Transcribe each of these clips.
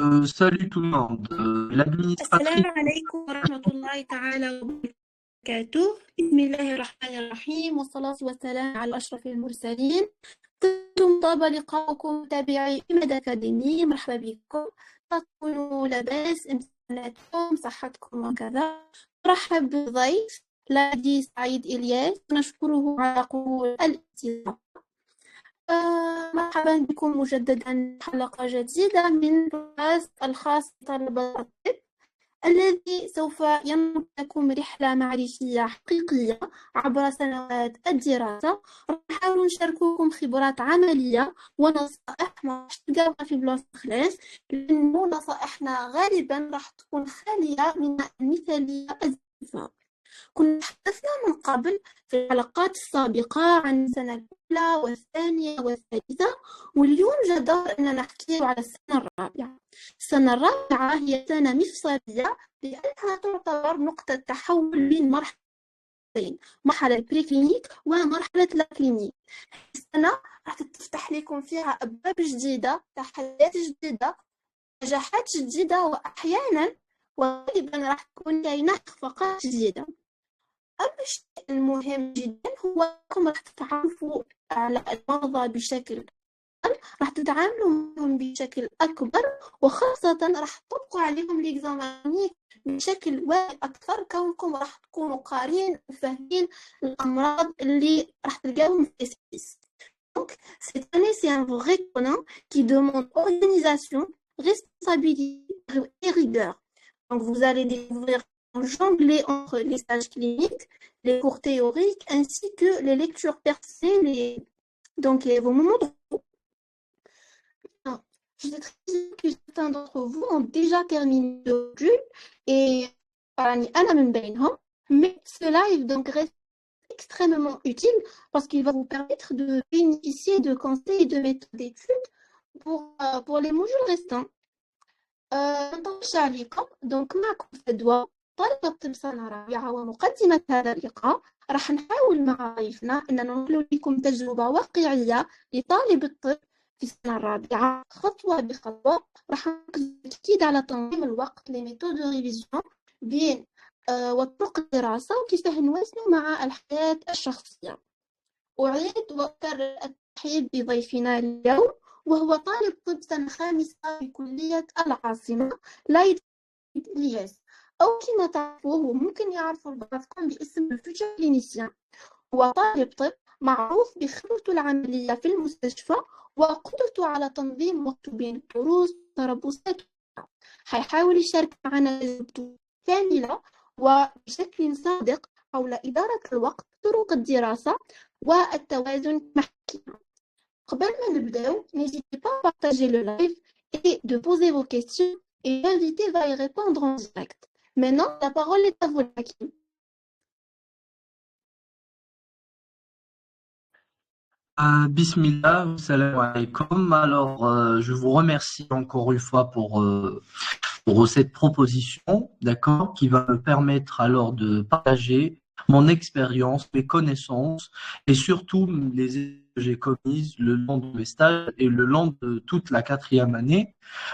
Salut tout le monde. السلام L'administratrice. عليكم ورحمة الله تعالى وبركاته. بسم الله الرحمن الرحيم، والصلاة والسلام على أشرف المرسلين. طبتم طاب لقاؤكم متابعي إمد أكاديمي، مرحبا بكم. تكونوا لاباس، امتحاناتكم، صحتكم وكذا. نرحب بالضيف الذي سعيد إلياس، نشكره على قبول الاستضافة. مرحبا بكم مجددا، حلقة جديدة من البودكاست الخاص بطلبة الطب، الذي سوف ينقل لكم رحلة معرفية حقيقية عبر سنوات الدراسة. راح نحاول نشارككم خبرات عملية ونصائح ما تلقاوها في بلاصة خلاص، لأنه نصائحنا غالبا راح تكون خالية من المثالية الزائفة. كنا تحدثنا من قبل في الحلقات السابقة عن السنة الأولى والثانية والثالثة، واليوم جاء دور أننا نحكي على السنة الرابعة. السنة الرابعة هي سنة مفصلية لأنها تعتبر نقطة تحول بين مرحلتين، مرحلة البريكلينيك ومرحلة الكلينيك. السنة راح تفتح لكم فيها أبواب جديدة، تحديات جديدة، نجاحات جديدة، وأحيانا وغالبا راح تكون كاينة إخفاقات جديدة. أما الشيء المهم جدا هو أنكم راح تتعرفوا على المرضى بشكل أقل، راح تتعاملوا معهم بشكل أكبر، وخاصة راح تطبقوا عليهم ليكزامانيك بشكل واعي أكثر، كونكم راح تكونوا قارين وفاهمين الأمراض اللي راح تلقاهم في السيس. Donc, cette année, c'est un vrai tournant qui demande organisation, responsabilité et rigueur. Donc, vous allez découvrir jongler entre les stages cliniques, les cours théoriques, ainsi que les lectures personnelles, donc vos moments de repos. Je sais très bien que certains d'entre vous ont déjà terminé le module et mais ce live donc reste extrêmement utile parce qu'il va vous permettre de bénéficier de conseils et de méthodes d'études pour les modules restants. نطلع عليكم دونك معكم فدوى طالبة طب سنة رابعة، ومقدمة هذا اللقاء راح نحاول مع ضيفنا أننا ننقل لكم تجربة واقعية لطالب الطب في السنة الرابعة خطوة بخطوة. راح نركز بالتأكيد على تنظيم الوقت، لي ميثود دو ريفيزيون بين وطرق الدراسة، وكيف نوازنوا مع الحياة الشخصية. أعيد وأكرر الترحيب بضيفنا اليوم، وهو طالب طب سنة خامسة بكلية العاصمة لايد إلياس، أو كما تعرفوه وممكن يعرفوا بعضكم باسم الفيوتشر كلينيسيان. هو طالب طب معروف بخبرته العملية في المستشفى وقدرته على تنظيم وقته بين الدروس والتربصات. حيحاول يشارك معنا تجربته كاملة وبشكل صادق حول إدارة الوقت، طرق الدراسة والتوازن مع الحكمة. قبل ما نبداو n'hésitez pas à partager le live et de poser vos questions, et l'invité va y répondre en direct. Maintenant, la parole est à vous, Hakim. Bismillah, salam alaikum. Alors, je vous remercie encore une fois pour cette proposition, d'accord, qui va me permettre alors de partager mon expérience, mes connaissances et surtout les erreurs que j'ai commises le long de mes stages et le long de toute la quatrième année.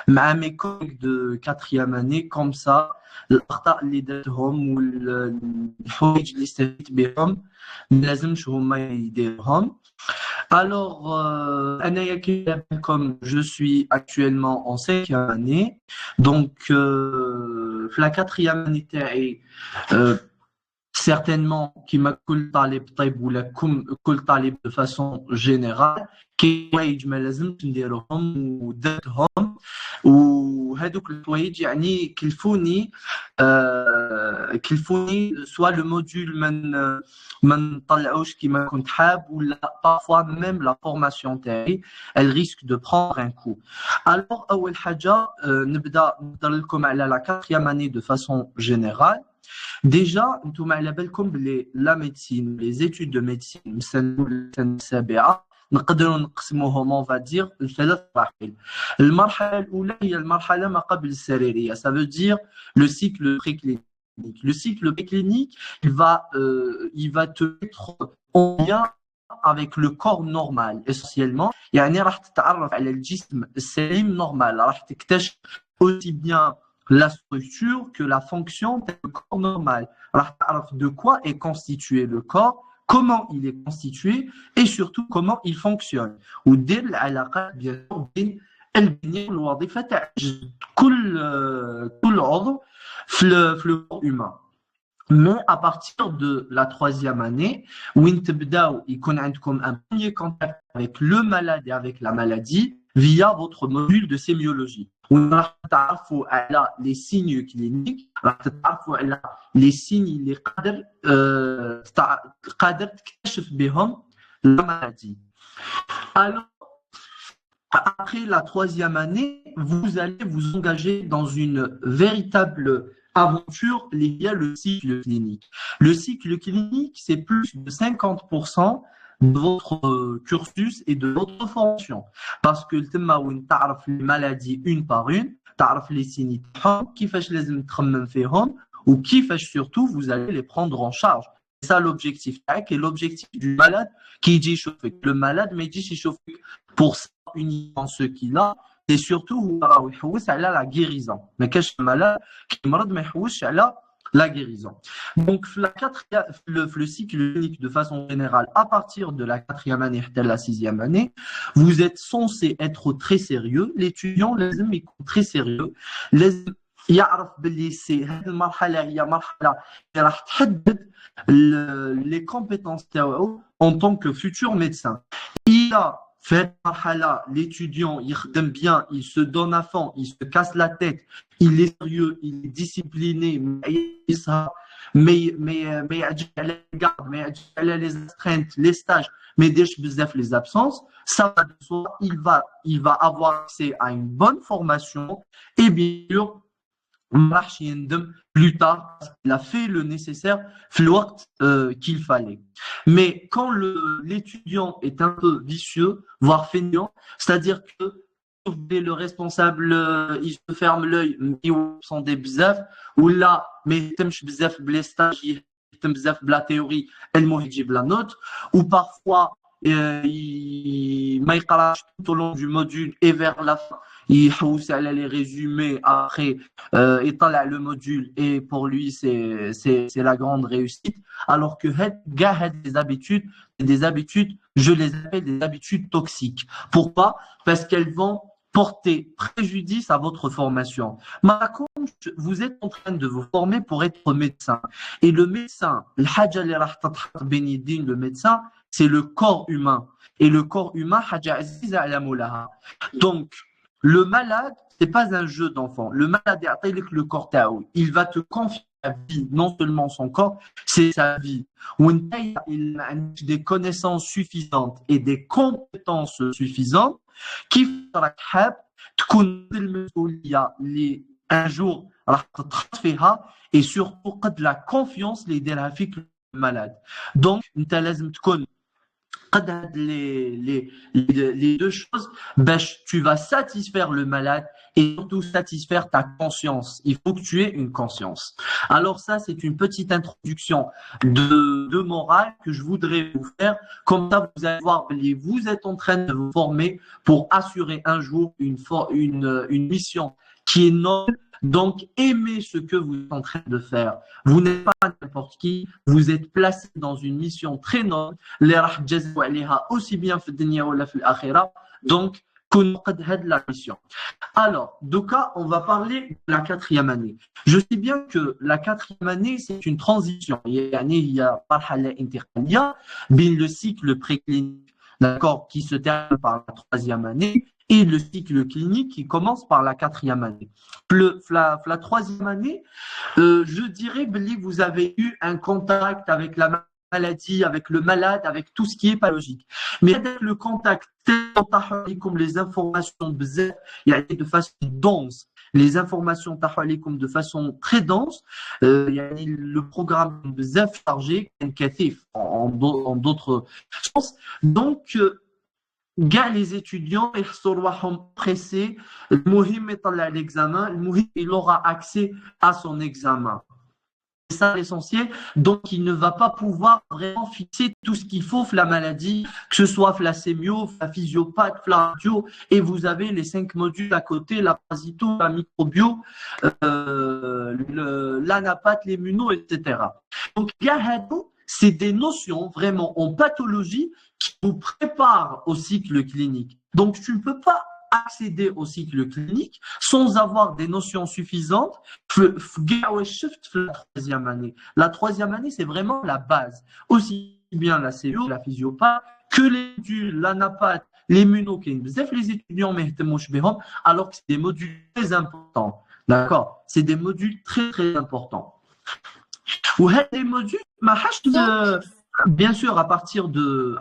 مع mes collègues de quatrième année, comme ça, الأخطاء اللي درتهم والحوايج اللي استفدت بهم ما لازمش هما يديروهم. Alors, comme je suis actuellement en cinquième année, donc la quatrième année certainement qui m'a كل طالب طيب ولا كل طالب de façon générale كاين حوايج ما لازمش نديرهم ودرتهم، وهذوك الحوايج يعني كلفوني سوا لو موديول ما نطلعوش كيما كنت حاب، ولا parfois même la formation تاعي elle risque de prendre un coup. Alors أول حاجة نبدأ نهضر لكم على la quatrième année de façon générale. Déjà, نتوما على بالكم بلي لا ميديسين les études de médecine من السنة السابعة نقدروا نقسموهم on va dire لثلاث مراحل. المرحلة الأولى هي المرحلة ما قبل السريرية، ça veut dire le cycle préclinique. Le cycle préclinique, il va te mettre en lien avec le corps normal essentiellement. يعني راح تتعرف على الجسم السليم normal، راح تكتشف aussi bien la structure que la fonction du corps normal. Alors, de quoi est constitué le corps, comment il est constitué et surtout comment il fonctionne. ودير العلاقات bien sûr بين البنية والوظيفة تاع كل عضو في le corps humain. Mais à partir de la 3e année, وين تبداو يكون عندكم un premier contact avec le malade et avec la maladie via votre module de sémiologie. وين راح تعرفوا على les signes cliniques, راح تعرفوا على les signes اللي قادر تكتشف بهم la maladie. Alors, après la 3e année, vous allez vous engager dans une véritable aventure liée au cycle clinique. Le cycle clinique, c'est plus de 50% de votre cursus et de votre formation. Parce que tu as les maladies une par une, tu as les signes, كيفاش لازم تخمم فيهم, ou كيفاش surtout vous allez les prendre en charge. C'est ça l'objectif. Et l'objectif du malade qui dit chauffer. Le malade, mais dit chauffer pour ça uniquement ce qu'il a, et surtout la guérison. Mais qu'est-ce que le malade qui la guérison. Donc, le cycle clinique de façon générale, à partir de la 4e année à la 6e année, vous êtes censé être très sérieux. L'étudiant, est très sérieux. يعرف باللي سي هذه المرحله هي مرحله اللي راح تحدد les compétences تاعو en tant que futur médecin. Il a fait marhala, l'étudiant il يخدم bien, il se donne à fond, il se casse la tête, il est sérieux, il est discipliné, mais يعجب على les gardes, mais يعجب على les astreintes, les stages, mais يديرش بزاف les absences, ça va de soi, il va avoir accès à une bonne formation et bien sûr plus tard, il a fait le nécessaire qu'il fallait. Mais quand l'étudiant est un peu vicieux, voire feignant, c'est-à-dire que le responsable, il se ferme l'œil, il sont des bzaf, ou là, mais t'aimes bzaf les stages, t'aimes bzaf la théorie, elle m'a la note, ou parfois, il m'a tout au long du module et vers la fin, il allait les résumés après étaler le module et pour lui c'est la grande réussite, alors que des habitudes, je les appelle des habitudes toxiques. Pourquoi? Parce qu'elles vont porter préjudice à votre formation. Vous êtes en train de vous former pour être médecin, et le médecin, le médecin, c'est le corps humain, et le corps humain, donc le malade, c'est pas un jeu d'enfant. Le malade est le corps taou. Il va te confier sa vie, non seulement son corps, c'est sa vie. Il a des connaissances suffisantes et des compétences suffisantes qui font un jour et surtout de la confiance les malade. Donc, les deux choses, tu vas satisfaire le malade et surtout satisfaire ta conscience. Il faut que tu aies une conscience. Alors ça, c'est une petite introduction de morale que je voudrais vous faire. Comme ça, vous allez voir, vous êtes en train de vous former pour assurer un jour une mission qui est noble. Donc, aimez ce que vous êtes en train de faire. Vous n'êtes pas n'importe qui. Vous êtes placé dans une mission très noble. Aussi bien donc, la mission. Alors, Doka, on va parler de la 4e année. Je sais bien que la 4e année, c'est une transition. Il y a le cycle préclinique, d'accord, qui se termine par la 3e année, et le cycle clinique qui commence par la 4e année. La 3e année, je dirais que vous avez eu un contact avec la maladie, avec le malade, avec tout ce qui est pathologique. Mais avec le contact, comme les informations de façon dense, les informations de façon très dense, le programme chargé en d'autres sens. Donc, les étudiants sont pressés, l'examen, il aura accès à son examen. ça l'essentiel. Donc, il ne va pas pouvoir vraiment fixer tout ce qu'il faut la maladie, que ce soit la sémio, la physiopathe, la radio, et vous avez les 5 modules à côté, la parasito, la microbio, l'anapathe, l'immuno, etc. Donc, c'est des notions vraiment en pathologie qui vous préparent au cycle clinique. Donc, tu ne peux pas accéder au cycle clinique sans avoir des notions suffisantes. La troisième année. La troisième année, c'est vraiment la base. Aussi bien la CEO, la physiopathe, que les modules, l'anapathe, les immunokéines. Les étudiants alors que c'est des modules très importants. D'accord? C'est des modules très, très importants. Ou des modules, bien sûr, à partir de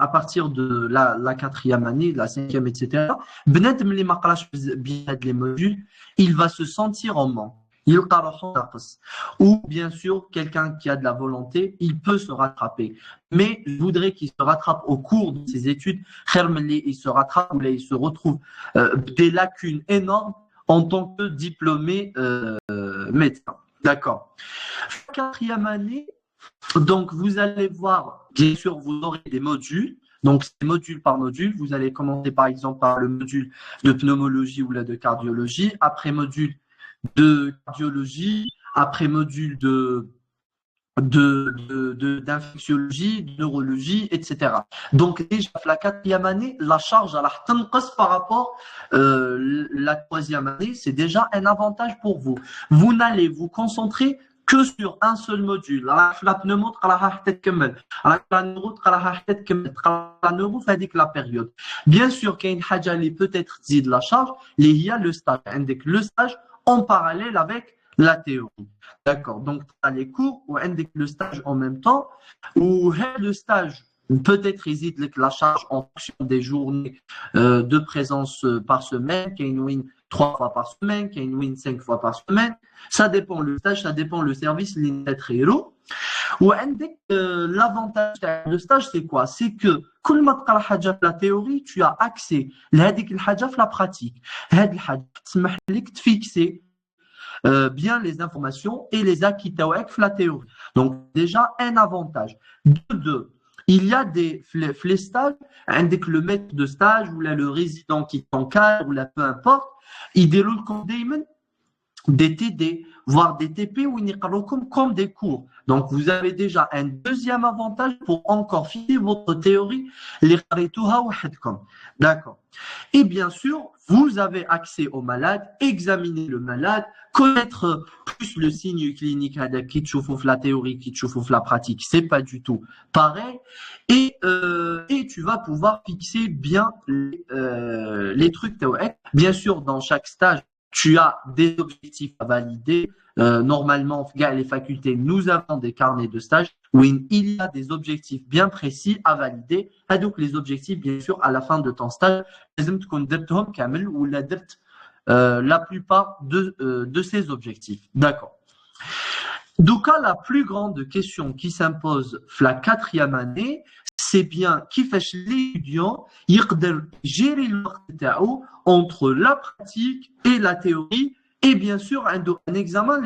la quatrième année, de la cinquième, etc., بنادم اللي ما قراش bien les modules, il va se sentir en manque. Ou bien sûr, quelqu'un qui a de la volonté, il peut se rattraper. Mais je voudrais qu'il se rattrape au cours de ses études. Il se rattrape ou là, il se retrouve des lacunes énormes en tant que diplômé médecin. D'accord. Quatrième année, donc vous allez voir, bien sûr, vous aurez des modules. Donc, c'est module par module. Vous allez commencer par exemple par le module de pneumologie ou là de cardiologie. Après module de cardiologie, après module d'infectiologie, de neurologie, etc. Donc déjà la quatrième année, la charge à la par rapport la troisième année, c'est déjà un avantage pour vous. Vous n'allez vous concentrer que sur un seul module. La pneumo la neuro la période. Bien sûr qu'il y a une haja qui peut-être dit de la charge, il y a le stage, le stage en parallèle avec la théorie. D'accord. Donc, tu as les cours ou le stage en même temps, ou le stage peut-être hésite la charge en fonction des journées de présence par semaine, qu'il y a une win 3 fois par semaine, qu'il y a une win 5 fois par semaine. Ça dépend le stage, ça dépend le service, l'interhéro. Ou l'avantage du stage, c'est quoi? C'est que كل ما تقرا حاجه في la théorie, tu as accès لهذيك الحاجه في la pratique. هذه الحاجه تسمح لك تفيكسي bien les informations et les acquis تاعك في la théorie. Donc déjà un avantage. Deux, il y a les stages, avec le maître de stage ou là, le résident qui t'encadre ou là, peu importe, il déroule comme des TD, voire des TP ou comme des cours. Donc, vous avez déjà un deuxième avantage pour encore filer votre théorie, les D'accord. Et bien sûr, vous avez accès au malade, examiner le malade, connaître plus le signe clinique qui te la théorie, qui te la pratique, c'est pas du tout pareil. Et tu vas pouvoir fixer bien les trucs théoriques. Bien sûr, dans chaque stage, tu as des objectifs à valider. Normalement, les facultés, nous avons des carnets de stage où il y a des objectifs bien précis à valider. Et donc, les objectifs, bien sûr, à la fin de ton stage, ou la plupart de ces objectifs. D'accord. Donc, la plus grande question qui s'impose la quatrième année, c'est bien qui fait l'étudiant gérer le temps entre la pratique et la théorie et bien sûr un examen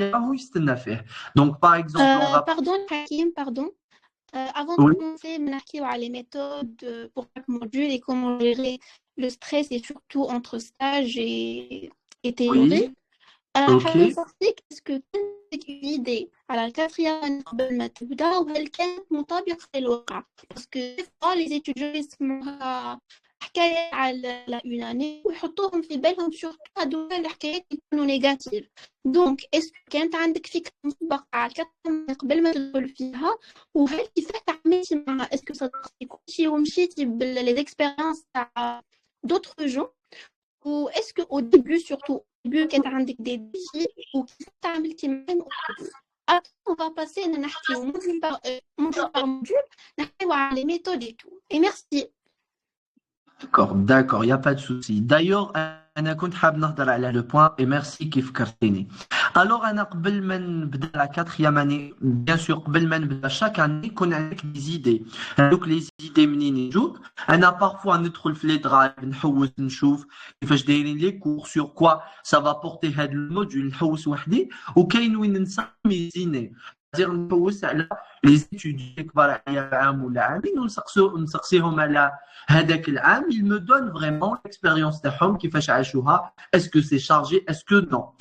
donc par exemple on va... Pardon Hakim, pardon. Avant de commencer, les méthodes pour chaque module et comment gérer le stress et surtout entre stage et théorie. حابة نصحك اسكو كانت idée على الكاتريام année قبل ما تبدا وهل كانت مطابقة للواقع باسكو les étudiants يسمعوها حكاية على une année ويحطوهم في بالهم سورتو هادو الحكايات يكونوا نيجاتيف دونك اسكو كانت عندك فكرة مسبقة على الكاتريام قبل ما تدخل فيها وهل كيفاش تعاملتي مع اسكو صدقتي كلشي ومشيتي باللي اكسبيريونس تاع d'autres gens ou est-ce que au début surtout كانت عندك des défis وكيف تعاملتي معاهم Après, on va passer à module par module, à les méthodes et tout. Et merci. D'accord, il n'y a pas de souci. D'ailleurs, أنا كنت حاب نهضر على le point et merci كيف فكرتيني. Alors, أنا قبل ما نبدا la quatrième année, bien sûr قبل ما نبدا chaque année يكون عندك des idées. Donc les idées منين يجوك؟ أنا parfois ندخل في les drives نحوس نشوف كيفاش دايرين les cours sur quoi ça va porter هذا الموديول نحوس وحدي وكاين وين نسمي زيني. c'est-à-dire نحوس على les étudiants كبار عليا عام ولا عامين ونسقسيهم على هذاك العام. ils me donnent vraiment l'expérience تاعهم كيفاش عاشوها, est-ce que c'est chargé, est-ce que non.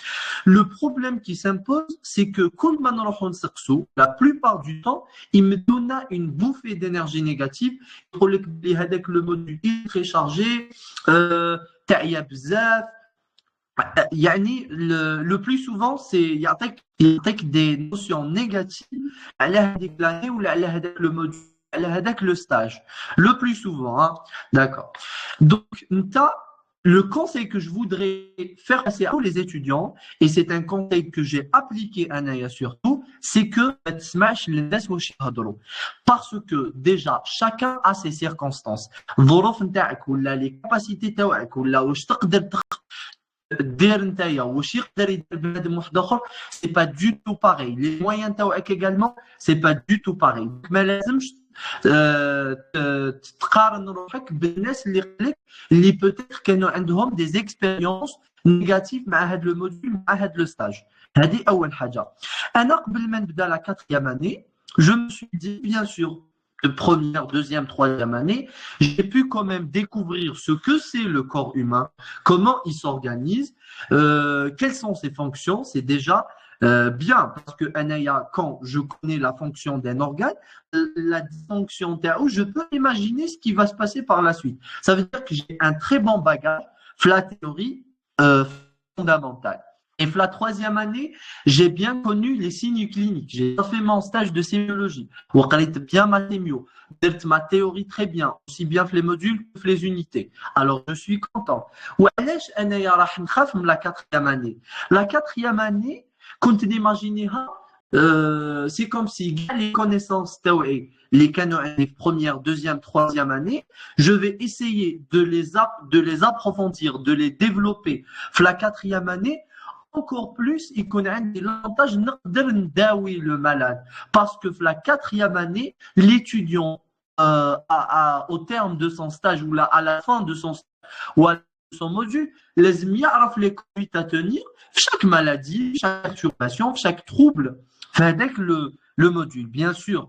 Le problème qui s'impose, c'est que كل ما نروحوا نسقسوا, la plupart du temps il me donne une bouffée d'énergie négative. يقول لك بلي هذاك le module est très chargé, تعيا بزاف. يعني le plus souvent c'est يعطيك des notions négatives على هذيك l'année ou على هذاك le module, على هذاك le stage, le plus souvent, hein. D'accord. Donc le conseil que je voudrais faire passer à tous les étudiants, et c'est un conseil que j'ai appliqué à Naya surtout, c'est que parce que déjà chacun a ses circonstances, les capacités تاعك ولا واش تقدر دير نتايا واش يقدر يدير بنادم واحد اخر, c'est pas du tout pareil. Les moyens تاعك également, c'est pas du tout pareil. ما لازمش تقارن روحك بالناس اللي قلك اللي peut-être كانوا عندهم des expériences négatives مع هذا le module, مع هذا le stage. هذه اول حاجه. انا قبل ما نبدا la 4e année, je me suis dit bien sûr de première, deuxième, troisième année, j'ai pu quand même découvrir ce que c'est le corps humain, comment il s'organise, quelles sont ses fonctions. C'est déjà bien, parce que Anaya, quand je connais la fonction d'un organe, la dysfonction TAO, je peux imaginer ce qui va se passer par la suite. Ça veut dire que j'ai un très bon bagage, la théorie fondamentale. Et la 3e année, j'ai bien connu les signes cliniques. J'ai fait mon stage de sémiologie. Bien ma sémio, ma théorie très bien, aussi bien les modules que les unités. Alors je suis content. La 4e année. La 4e année, quand tu imagines, c'est comme si les connaissances les canaux des premières, deuxième, troisième année, je vais essayer de les approfondir, de les développer. La 4e année, encore plus, il connaît l'avantage de le malade. Parce que la 4e année, l'étudiant, au terme de son stage ou à la fin de son stage ou à son module, les conduites à tenir, chaque maladie, chaque perturbation, chaque trouble, avec le module. Bien sûr,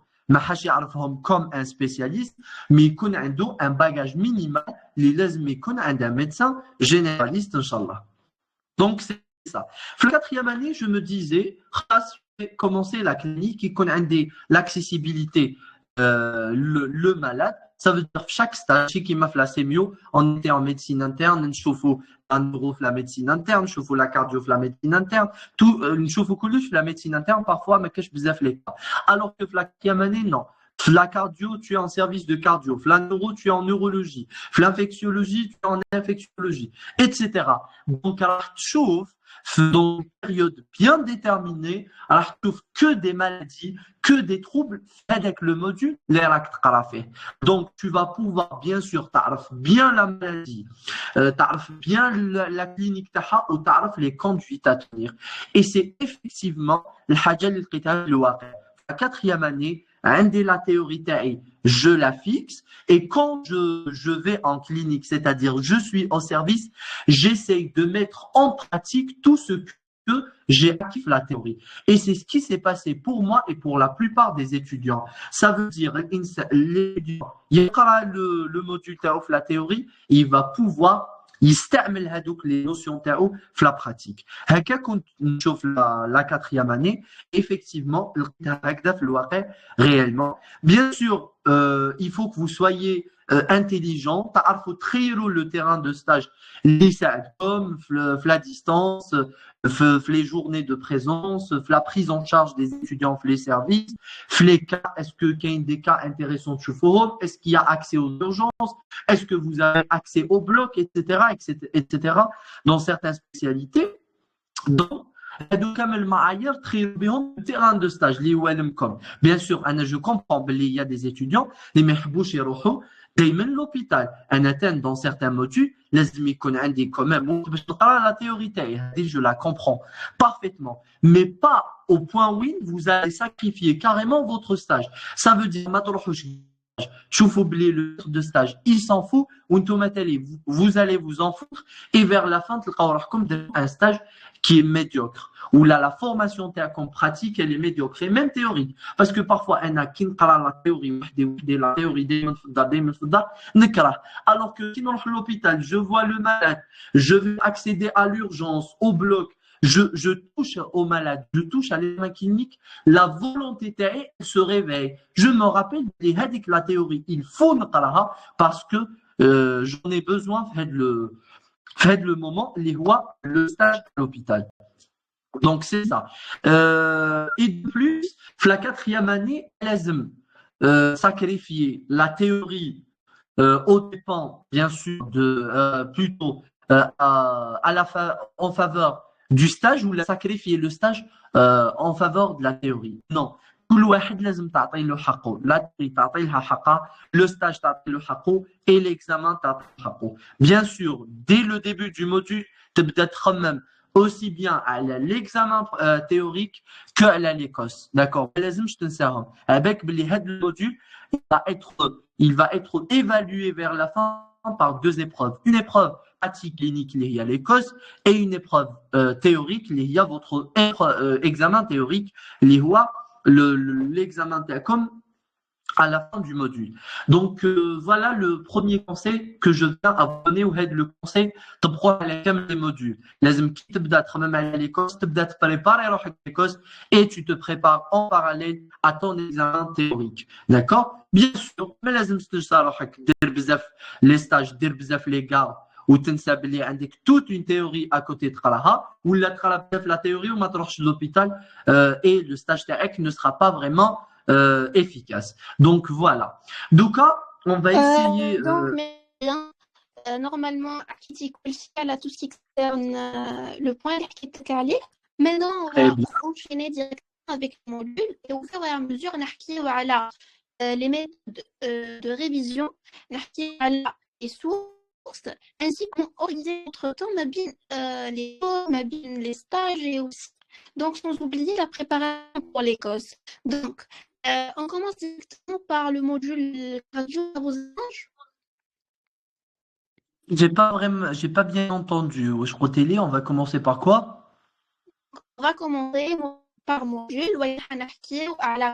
comme un spécialiste, mais il connaît un bagage minimal, il connaît un médecin généraliste, Inch'Allah. Donc, c'est ça. La 4e année, je me disais, commencer la clinique et connaître l'accessibilité, le malade. Ça veut dire chaque stage qui m'a fait la sémio, on était en médecine interne, je chauffe un neuro la médecine interne, je chauffe la cardio la médecine interne, tout, je chauffe la médecine interne parfois, mais que je faisais les cas. Alors que la 4e année, non. La cardio, tu es en service de cardio. La neuro, tu es en neurologie. L'infectiologie, tu es en infectiologie, etc. Donc, alors, tu chauffes dans une période bien déterminée, alors tu trouves que des maladies, que des troubles avec le module, donc tu vas pouvoir bien sûr t'arrêter bien la maladie, t'arrêter bien la clinique ou t'arrêter les conduites à tenir. Et c'est effectivement le la 4e année, la théorie taille, je la fixe, et quand je vais en clinique, c'est-à-dire je suis au service, j'essaye de mettre en pratique tout ce que j'ai acquis la théorie. Et c'est ce qui s'est passé pour moi et pour la plupart des étudiants. Ça veut dire, l'étudiant, il aura le module TAOF, la théorie, il va pouvoir يستعمل هذوك les notions تاعو في la pratique. هكا كنت نشوف la 4e année, effectivement هكذا في الواقع réellement. Bien sûr, il faut que vous soyez intelligent, تعرفوا تخيروا le terrain de stage اللي يساعدكم في la distance, في les journées de présence, في la prise en charge des étudiants, في les services, في les cas, est-ce qu'il y a des cas intéressants تشوفوهم, est-ce qu'il y a accès aux urgences, est-ce que vous avez accès au bloc, etc., etc., dans certaines spécialités. Donc, هادو كامل المعايير تخيروا بهم terrain de stage اللي هو لمكم. Bien sûr, أنا je comprends بلي il y a des étudiants اللي ما يحبوش يروحوا دايما l'hôpital. أنا dans certains modules لازم يكون عندي quand même باش نقرا la théorie تاعي. هذه je la comprends parfaitement, mais pas au point où vous allez sacrifier carrément votre stage. Ça veut dire ما تروحوش شوفوا بلي le de stage il s'en fout وانتم vous allez vous en foutre et vers la fin تلقاو روحكم un stage qui est médiocre. Ou là, la formation en pratique, elle est médiocre. Et même théorique. Parce que parfois, on a qui la théorie, la théorie, alors que quand à l'hôpital, je vois le malade, je vais accéder à l'urgence, au bloc, je touche au malade, je touche à l'examen clinique, la volonté se réveille. Je me rappelle que la théorie, il faut نقراها parce que j'en ai besoin, faites le moment, le stage à l'hôpital. Donc, c'est ça. Et de plus, la quatrième année, elle sacrifier la théorie aux dépens, bien sûr, plutôt en faveur du stage ou la sacrifier le stage en faveur de la théorie. Non. كل واحد لازم تعطي له حقه لا تعطي لها حقها le stage تعطي له حقه et l'examen تعطي له حقه. Bien sûr, dès le début du module تبدا تخمم aussi bien à l'examen théorique que à l'ECOS. D'accord. لازمش تنساهم. Avec le module, il va être évalué vers la fin par deux épreuves. Une épreuve pratique clinique, il y a l'ECOS, et une épreuve théorique, il y a votre examen théorique, il y a l'examen comme à la fin du module. Donc voilà le premier conseil que je viens à vous donner, ou le conseil تبقوا على كامل les modules. لازم كي تبدا تخمم على l'ECOS تبدا تبريباري روحك l'ECOS et tu te prépares en parallèle à ton examen théorique. D'accord? Bien sûr, ما لازمش تنسى روحك دير بزاف les stages, دير بزاف les gars وتنسى بلي عندك toute une théorie à côté تقراها ولا تقرا بزاف la théorie وما تروحش l'hôpital et le stage تاعك ne sera pas vraiment efficace. Donc voilà. Donc on va essayer. Donc, mais bien, normalement, critique à tout ce qui concerne le point qui est calé. Maintenant, on va enchaîner directement avec le module et au fur et à mesure, on a les méthodes de révision, on a les sources, ainsi qu'on organise notre temps, les stages et aussi. Donc, sans oublier la préparation pour l'Écosse. Donc, on commence directement par le module radio à vos âges. J'ai pas bien entendu. Je crois télé, on va commencer par quoi? On va commencer par module.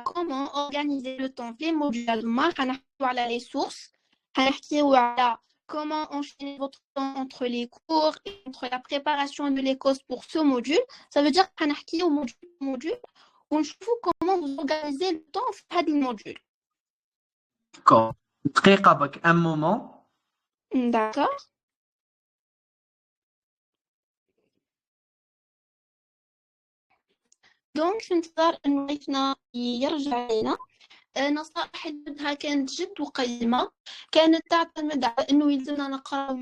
Comment organiser le temps les modules. Les sources. Comment enchaîner votre temps entre les cours et entre la préparation de l'Écosse pour ce module. Ça veut dire qu'on a au module. On trouve comment vous organisez le temps dans le module. D'accord. Très avec un moment. D'accord. دونك ننتظر انه ضيفنا يرجع لنا. نصائح اللي بدها كانت جد وقيمة، كانت تعتمد على انه يلزمنا نقرا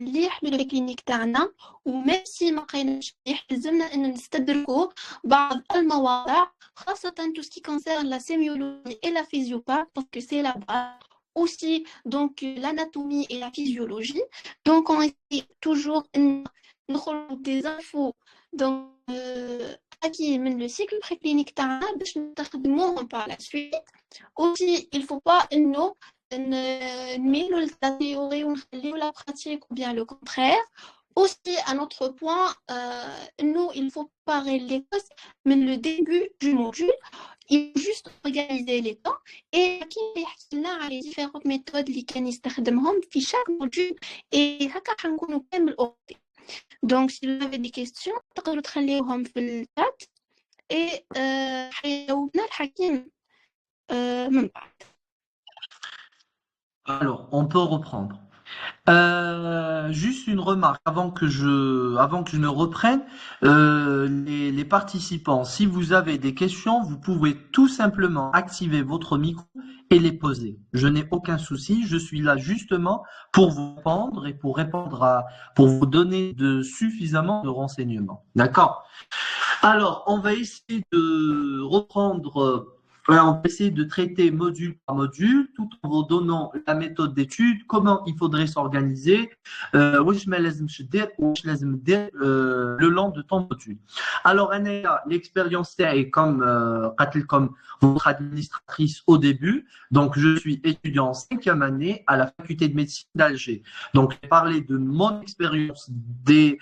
مليح لو كلينيك تاعنا، وماشي ما قيناش مليح يلزمنا انه نستدركوا بعض المواضيع، خاصة tout ce qui concerne la sémiologie et la physiopathie parce que c'est la base. Aussi donc l'anatomie et la physiologie. Donc on essaie toujours نخرج des infos donc acquis من le cycle préclinique تاعنا باش نستخدموهم par la suite. Aussi il faut pas انه نميلوا la théorie ونخليو la pratique ou bien le contraire. Aussi un autre point nous il faut parer l'Écosse من le début du module. Il faut juste organiser les temps et كي يحكي لنا على différentes méthodes اللي كان يستخدمهم في chaque module et هكا حنكونوا كامل اوكي. Donc si vous avez des questions تقدروا تخليوهم في الشات et حيجاوبنا الحكيم من بعد. Alors, on peut reprendre. Juste une remarque avant que je ne reprenne, les participants, si vous avez des questions, vous pouvez tout simplement activer votre micro et les poser. Je n'ai aucun souci, je suis là justement pour vous répondre et pour vous donner suffisamment de renseignements. D'accord? Alors, on va essayer de reprendre on va essayer de traiter module par module, tout en vous donnant la méthode d'étude, comment il faudrait s'organiser, le long de ton module. Alors, l'expérience est comme votre administratrice au début. Donc, je suis étudiant en 5e année à la faculté de médecine d'Alger. Donc, j'ai parlé de mon expérience, des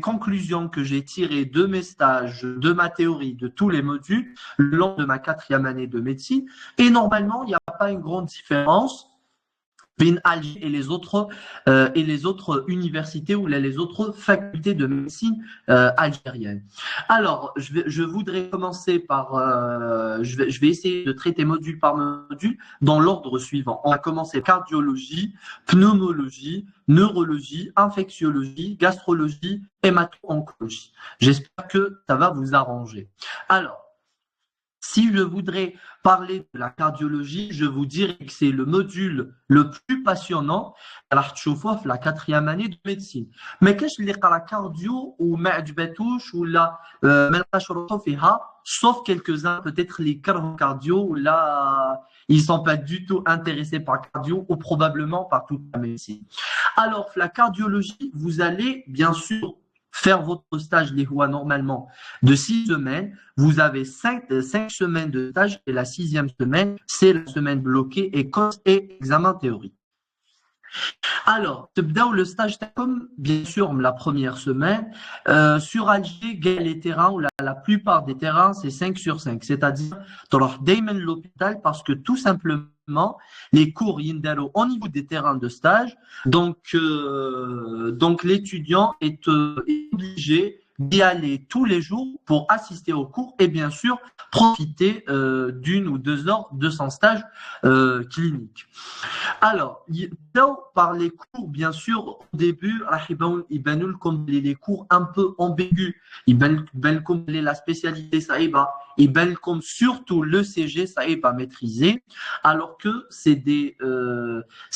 conclusions que j'ai tirées de mes stages, de ma théorie, de tous les modules, le long de ma 4e année de médecine. Et normalement, il n'y a pas une grande différence entre Alger et les autres universités ou les autres facultés de médecine algériennes. Alors, je voudrais commencer par, je vais essayer de traiter module par module dans l'ordre suivant. On va commencer cardiologie, pneumologie, neurologie, infectiologie, gastrologie, hémato-oncologie. J'espère que ça va vous arranger. Alors, si je voudrais parler de la cardiologie, je vous dirais que c'est le module le plus passionnant la 4e année de médecine. Mais qu'est-ce que la cardio ou معجبتوش ولا ما لقاش روحو فيها sauf quelques-uns peut-être les cardio ou là ils sont pas du tout intéressés par cardio ou probablement par toute la médecine. Alors la cardiologie, vous allez bien sûr faire votre stage les Houa normalement de 6 semaines, vous avez 5 semaines de stage et la 6e semaine, c'est la semaine bloquée et examen théorique. Alors, le stage comme bien sûr la première semaine, sur Alger, les terrains, ou la plupart des terrains, c'est 5 sur 5, c'est-à-dire tu auras l'hôpital parce que tout simplement, les cours Yindaro au niveau des terrains de stage, donc l'étudiant est obligé d'y aller tous les jours pour assister aux cours et bien sûr profiter d'une ou 2 heures de son stage clinique. Alors, par les cours, bien sûr, au début, comme les cours un peu ambigus, comme la spécialité saïba, comme surtout le CG saïba maîtrisé, alors que c'est des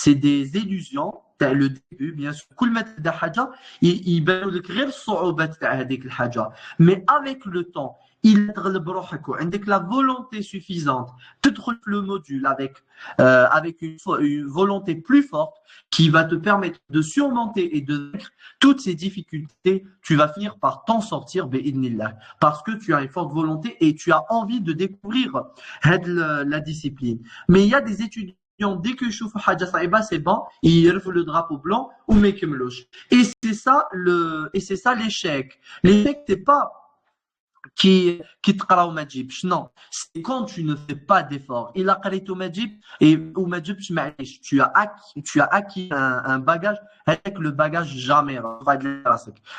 illusions. Le début, bien sûr, mais avec le temps, avec la volonté suffisante, peut-être le module avec une volonté plus forte qui va te permettre de surmonter et de vaincre toutes ces difficultés, tu vas finir par t'en sortir, parce que tu as une forte volonté et tu as envie de découvrir la discipline. Mais il y a des étudiants dès que je fais Haja Saïba, c'est bon, ils relèvent le drapeau blanc ou Mekemloch. Et c'est ça l'échec. L'échec, c'est pas qui te qara ou majib. Non, c'est quand tu ne fais pas d'effort. Il a qaré au majib et au majib, tu as acquis un bagage avec le bagage jamais.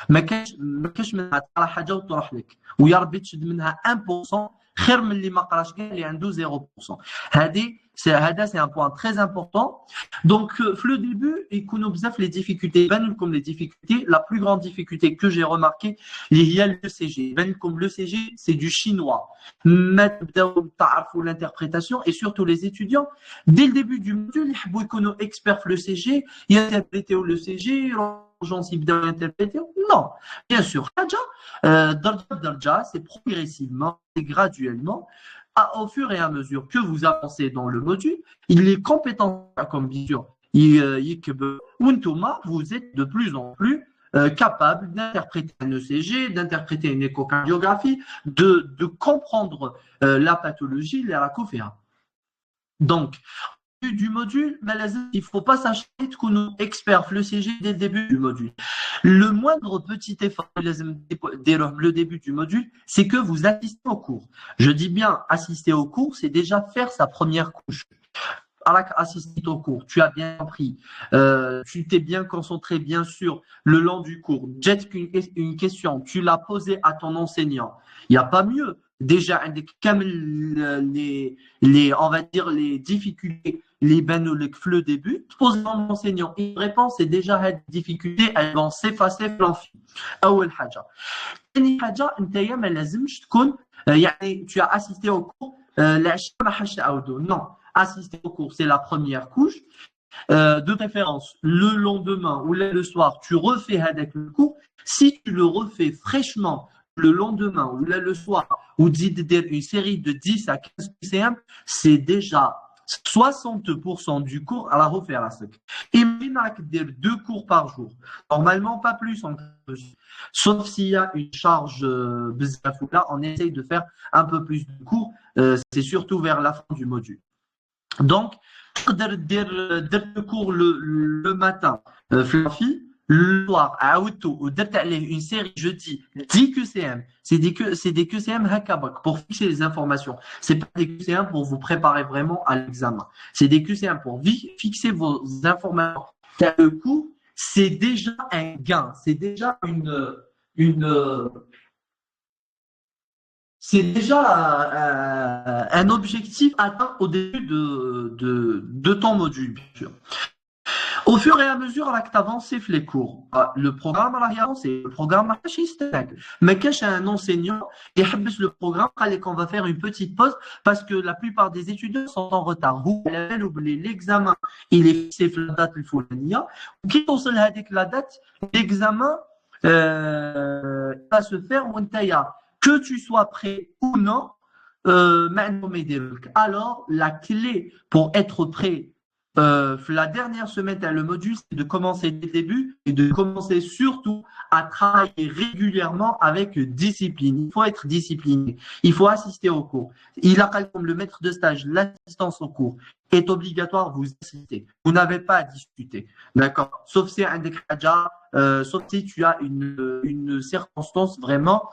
Mais qu'est-ce que la haja ou تروح لك ويا ربي تشد منها 1% خير من اللي ما قراش كاع اللي عنده 0%. C'est un point très important. Donc, le début, les difficultés, comme les difficultés, la plus grande difficulté que j'ai remarqué, il y a le CG. Comme le CG, c'est du chinois. L'interprétation et surtout les étudiants, dès le début du module, ils experts le CG, ils interprétent le CG, non, bien sûr, c'est progressivement, c'est graduellement, au fur et à mesure que vous avancez dans le module, il est compétent comme bien sûr, vous êtes de plus en plus capable d'interpréter un ECG, d'interpréter une échocardiographie, de comprendre la pathologie, la coféa. Donc, du module, il ne faut pas s'acheter qu'on expert le CG dès le début du module. Le moindre petit effort dès le début du module, c'est que vous assistez au cours. Je dis bien assister au cours, c'est déjà faire sa première couche. Assister au cours, tu as bien compris, tu t'es bien concentré bien sûr le long du cours. Jette une question, tu l'as posée à ton enseignant. Il n'y a pas mieux. Déjà, on va dire les difficultés, le début, pose à ton enseignant. Une réponse est déjà cette difficulté, elles vont s'effacer flanfi. أول حاجة. ثاني حاجة أنت ما لازمش تكون يعني tu as assisté au cours non. Assister au cours, c'est la première couche. De préférence, le lendemain ou le soir, tu refais avec le cours. Si tu le refais fraîchement le lendemain ou le soir, ou une série de 10 à 15 QCM, c'est déjà 60% du cours à la refaire. Imagine dire 2 cours par jour. Normalement, pas plus en plus. Sauf s'il y a une charge là, on essaye de faire un peu plus de cours. C'est surtout vers la fin du module. Donc, dire le cours le matin, Fluffy, le soir, à Auto, ou une série jeudi, 10 QCM. C'est des QCM Hakabak pour fixer les informations. C'est pas des QCM pour vous préparer vraiment à l'examen. C'est des QCM pour fixer vos informations. Le cours, c'est déjà un gain. C'est déjà c'est déjà un objectif atteint au début de ton module, bien sûr. Au fur et à mesure que tu avances les cours, le programme à l'arrière, c'est le programme mais quand un enseignant il habite le programme, qu'on va faire une petite pause parce que la plupart des étudiants sont en retard. L'examen, il est fixé la date il faut qui avec la date, l'examen va se faire que tu sois prêt ou non. Alors la clé pour être prêt la dernière semaine dans le module, c'est de commencer dès le début et de commencer surtout à travailler régulièrement avec discipline. Il faut être discipliné. Il faut assister au cours. Il a comme le maître de stage, l'assistance au cours est obligatoire, vous assistez. Vous n'avez pas à discuter. D'accord? Sauf si un décret sauf si tu as une circonstance vraiment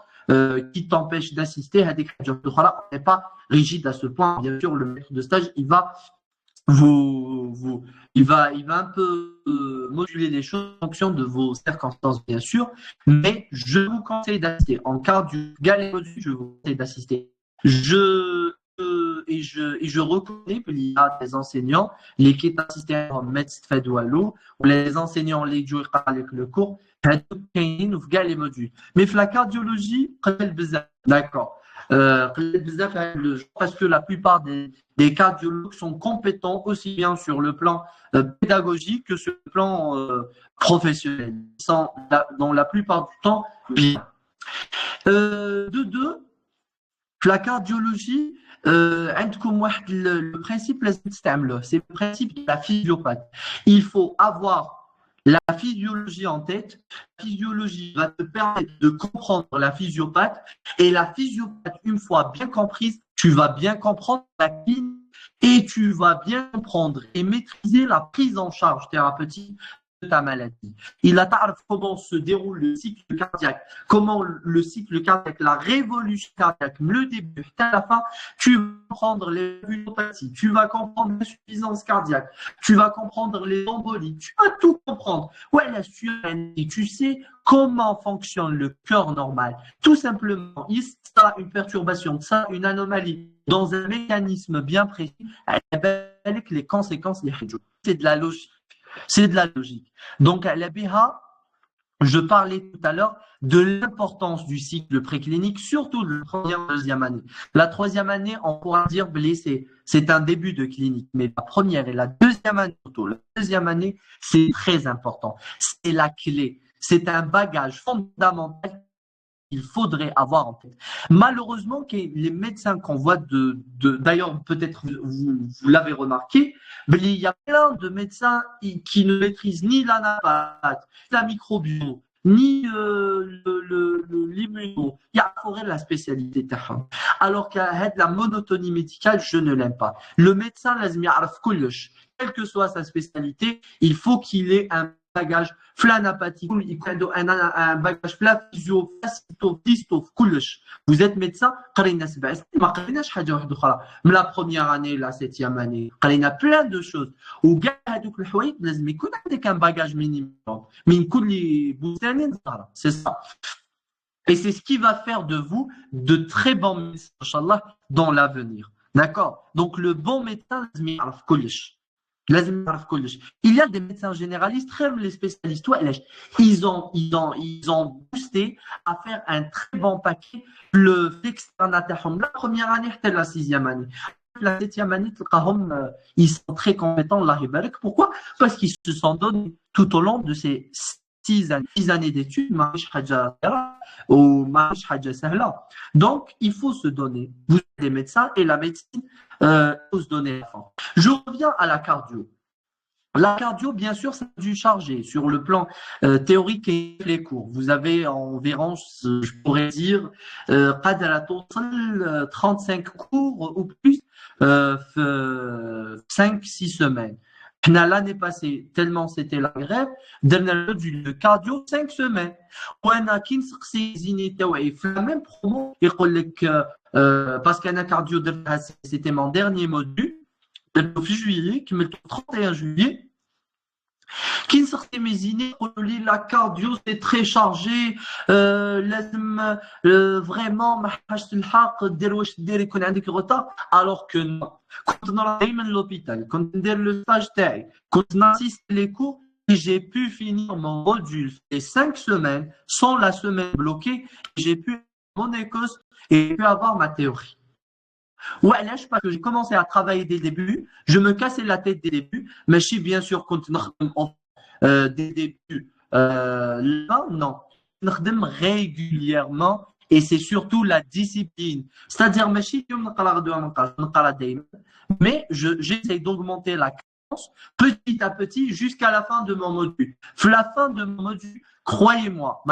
qui t'empêche d'assister à des créatures. On n'est pas rigide à ce point. Bien sûr, le maître de stage, il va il va un peu moduler les choses en fonction de vos circonstances, bien sûr, mais je vous conseille d'assister. En cas du galère module, je vous conseille d'assister. Et je reconnais qu'il y a des enseignants, les qui assistent en médecine ou les enseignants, les joueurs avec le cours, les modules. Mais la cardiologie, d'accord. Parce que la plupart des cardiologues sont compétents aussi bien sur le plan pédagogique que sur le plan professionnel. Ils sont dans la plupart du temps bien. La cardiologie, le principe, c'est le principe de la physiopathe. Il faut avoir la physiologie en tête. La physiologie va te permettre de comprendre la physiopathe. Et la physiopathe, une fois bien comprise, tu vas bien comprendre la clinique et tu vas bien comprendre et maîtriser la prise en charge thérapeutique de ta maladie. Il a tarif comment se déroule le cycle cardiaque, comment le cycle cardiaque, la révolution cardiaque, le début à la fin, tu vas comprendre les vulopathies, tu vas comprendre l'insuffisance cardiaque, tu vas comprendre les embolies, tu vas tout comprendre. Ouais, la surréalité, tu sais comment fonctionne le cœur normal. Tout simplement, il y a une perturbation, ça, une anomalie dans un mécanisme bien précis, avec les conséquences, c'est de la logique. C'est de la logique. Donc, à la BH, je parlais tout à l'heure de l'importance du cycle préclinique, surtout de la première et deuxième année. La troisième année, on pourra dire, c'est un début de clinique. Mais la première et la deuxième année, surtout, la deuxième année, c'est très important. C'est la clé. C'est un bagage fondamental qu'il faudrait avoir en tête. Malheureusement, les médecins qu'on voit d'ailleurs, peut-être vous l'avez remarqué, mais il y a plein de médecins qui ne maîtrisent ni l'anapathe, la microbiome, ni l'immuno. Il y a la spécialité. Alors que la monotonie médicale, je ne l'aime pas. Le médecin, quelle que soit sa spécialité, il faut qu'il ait un bagage flanapathique, un bagage physio, vous êtes médecin, mais la première année, la 7e année, il y a plein de choses. Ou il faut un bagage minimum. C'est ça. Et c'est ce qui va faire de vous de très bons médecins, Inch'Allah, dans l'avenir. D'accord? Donc, le bon médecin, il y a des médecins généralistes, même les spécialistes, ils ont boosté à faire un très bon paquet. Le la première année, c'était la 6e année. La 7e année, ils sont très compétents. Pourquoi? Parce qu'ils se sont donnés tout au long de ces 6 années d'études, donc il faut se donner. Vous êtes des médecins et la médecine, il faut se donner la fin. Je reviens à la cardio. La cardio, bien sûr, c'est du chargé sur le plan théorique et les cours. Vous avez environ, je pourrais dire, 35 cours ou plus, 5-6 semaines. L'année passée, tellement c'était la grève, dernière le cardio 5 semaines. وانا كي نسقسي زيني تاوعي في la même promo يقول لك parce qu'un cardio c'était mon dernier module de juillet qui me 31 juillet. Qui ne sortait mes idées, la cardio c'est très chargé, لازم vraiment ما حاجة الحق دير واش دير يكون عندك retard, alors que non. كنت نروح دايما للhôpital, كنت ندير le stage تاعي, كنت نassiste les cours et j'ai pu finir mon module les 5 semaines sans la semaine bloquée. J'ai pu mon écos et pu avoir ma théorie. Ouais, là, parce que j'ai commencé à travailler dès le début, je me cassais la tête dès le début, mais je suis bien sûr quand dès le début, là, non, نخدم régulièrement et c'est surtout la discipline. C'est-à-dire, mais j'essaie d'augmenter la cadence petit à petit jusqu'à la fin de mon module. La fin de mon module, croyez-moi,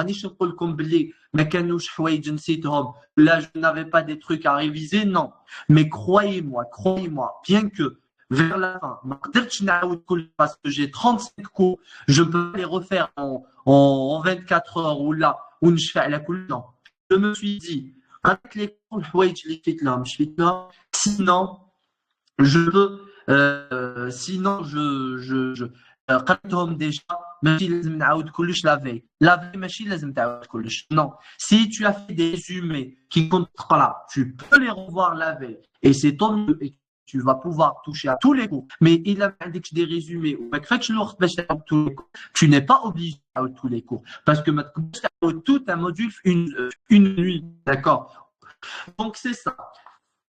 là je n'avais pas des trucs à réviser, non. Mais croyez-moi, bien que vers la fin, parce que j'ai 35 cours, je peux les refaire en 24 heures ou là, ou non. Je me suis dit, avec les cours, sinon, je peux, sinon, قرأتهم déjà, ماشي لازم نعاود كلش la veille. La veille ماشي لازم تعاود كلش. Non. Si tu as fait des résumés qui comptent là, tu peux les revoir la veille. Et c'est tant mieux. Et tu vas pouvoir toucher à tous les cours. Mais il a indiqué des résumés. Tu n'es pas obligé à tous les cours. Parce que maintenant, tout un module, une nuit. D'accord? Donc, c'est ça.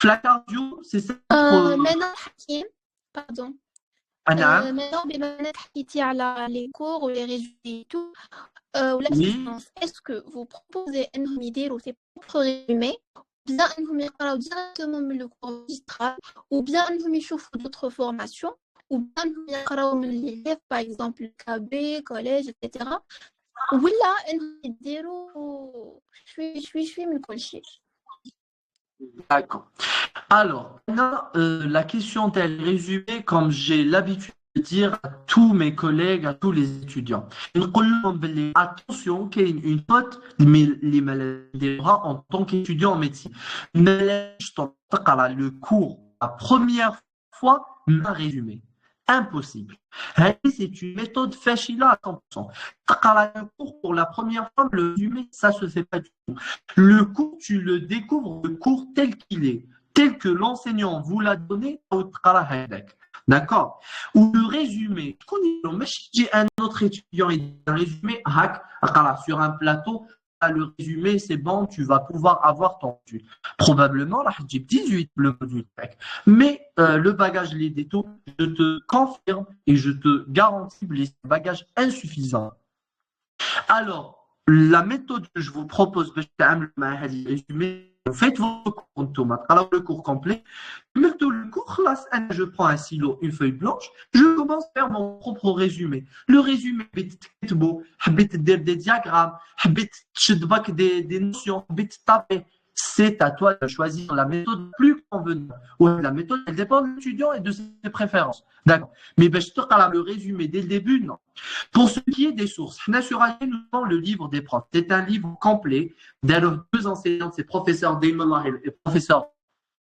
La cardio, c'est ça. Maintenant, Hakim, pardon. Maintenant, بما انك حكيتي على les cours ou les résumés et tout, ou l'assistance, est-ce que vous proposez انهم يديروا ses propres résumés, ou bien انهم يقراو directement من le cours magistral, ou bien انهم يشوفوا d'autres formations, ou bien انهم يقراو من les livres, par exemple KB, collège, etc. ولا انهم يديروا شوي من كل شيء. D'accord. Alors, la question est résumée comme j'ai l'habitude de dire à tous mes collègues, à tous les étudiants. Attention, qu'il y a une note, mais les maladies en tant qu'étudiant en médecine. Le cours, la première fois, un résumé. Impossible. C'est une méthode facile à 100%. Le cours pour la première fois, le résumé, ça se fait pas du tout. Le cours, tu le découvres, le cours tel qu'il est, tel que l'enseignant vous l'a donné, d'accord? Ou le résumé. J'ai un autre étudiant, il dit un résumé, sur un plateau, le résumé, c'est bon, tu vas pouvoir avoir ton module. Probablement, là, j'ai 18 le module. Mais le bagage, les détails, je te confirme et je te garantis les bagages insuffisants. Alors, la méthode que je vous propose, vous faites vos cours, alors le cours complet. Le cours, là, je prends un stylo, une feuille blanche, je commence à faire mon propre résumé. Le résumé, des diagrammes, des notions, c'est à toi de choisir la méthode plus convenable. La méthode, elle dépend de l'étudiant et de ses préférences. D'accord. Mais je te parle le résumé dès le début, non. Pour ce qui est des sources, nous avons le livre des profs. C'est un livre complet des deux enseignants, c'est professeur Daymallah et professeur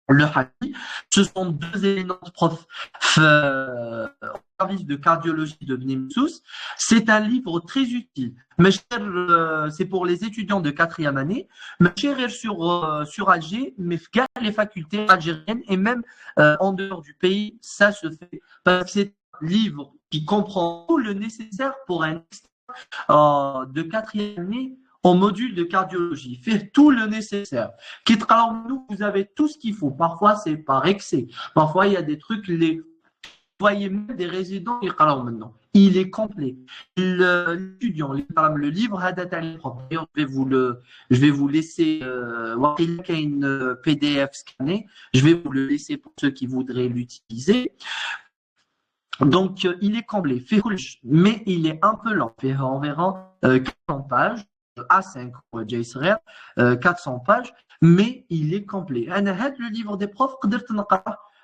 Le Hadi. Ce sont deux éminents profs au service de cardiologie de Bnimsous. C'est un livre très utile. C'est pour les étudiants de 4e année. Sur Alger, mais les facultés algériennes et même en dehors du pays, ça se fait. Parce que c'est un livre qui comprend tout le nécessaire pour un de 4e année en module de cardiologie. Faire tout le nécessaire. Alors, nous, vous avez tout ce qu'il faut. Parfois, c'est par excès. Parfois, il y a des trucs, vous voyez même des résidents, maintenant. il est complet. L'étudiant, le livre, d'ailleurs, je vais vous laisser, il y a une PDF scannée, je vais vous le laisser pour ceux qui voudraient l'utiliser. Donc, il est complet, mais il est un peu lent, fait environ 400 pages, A5, 400 pages, mais il est complet. Le livre des profs,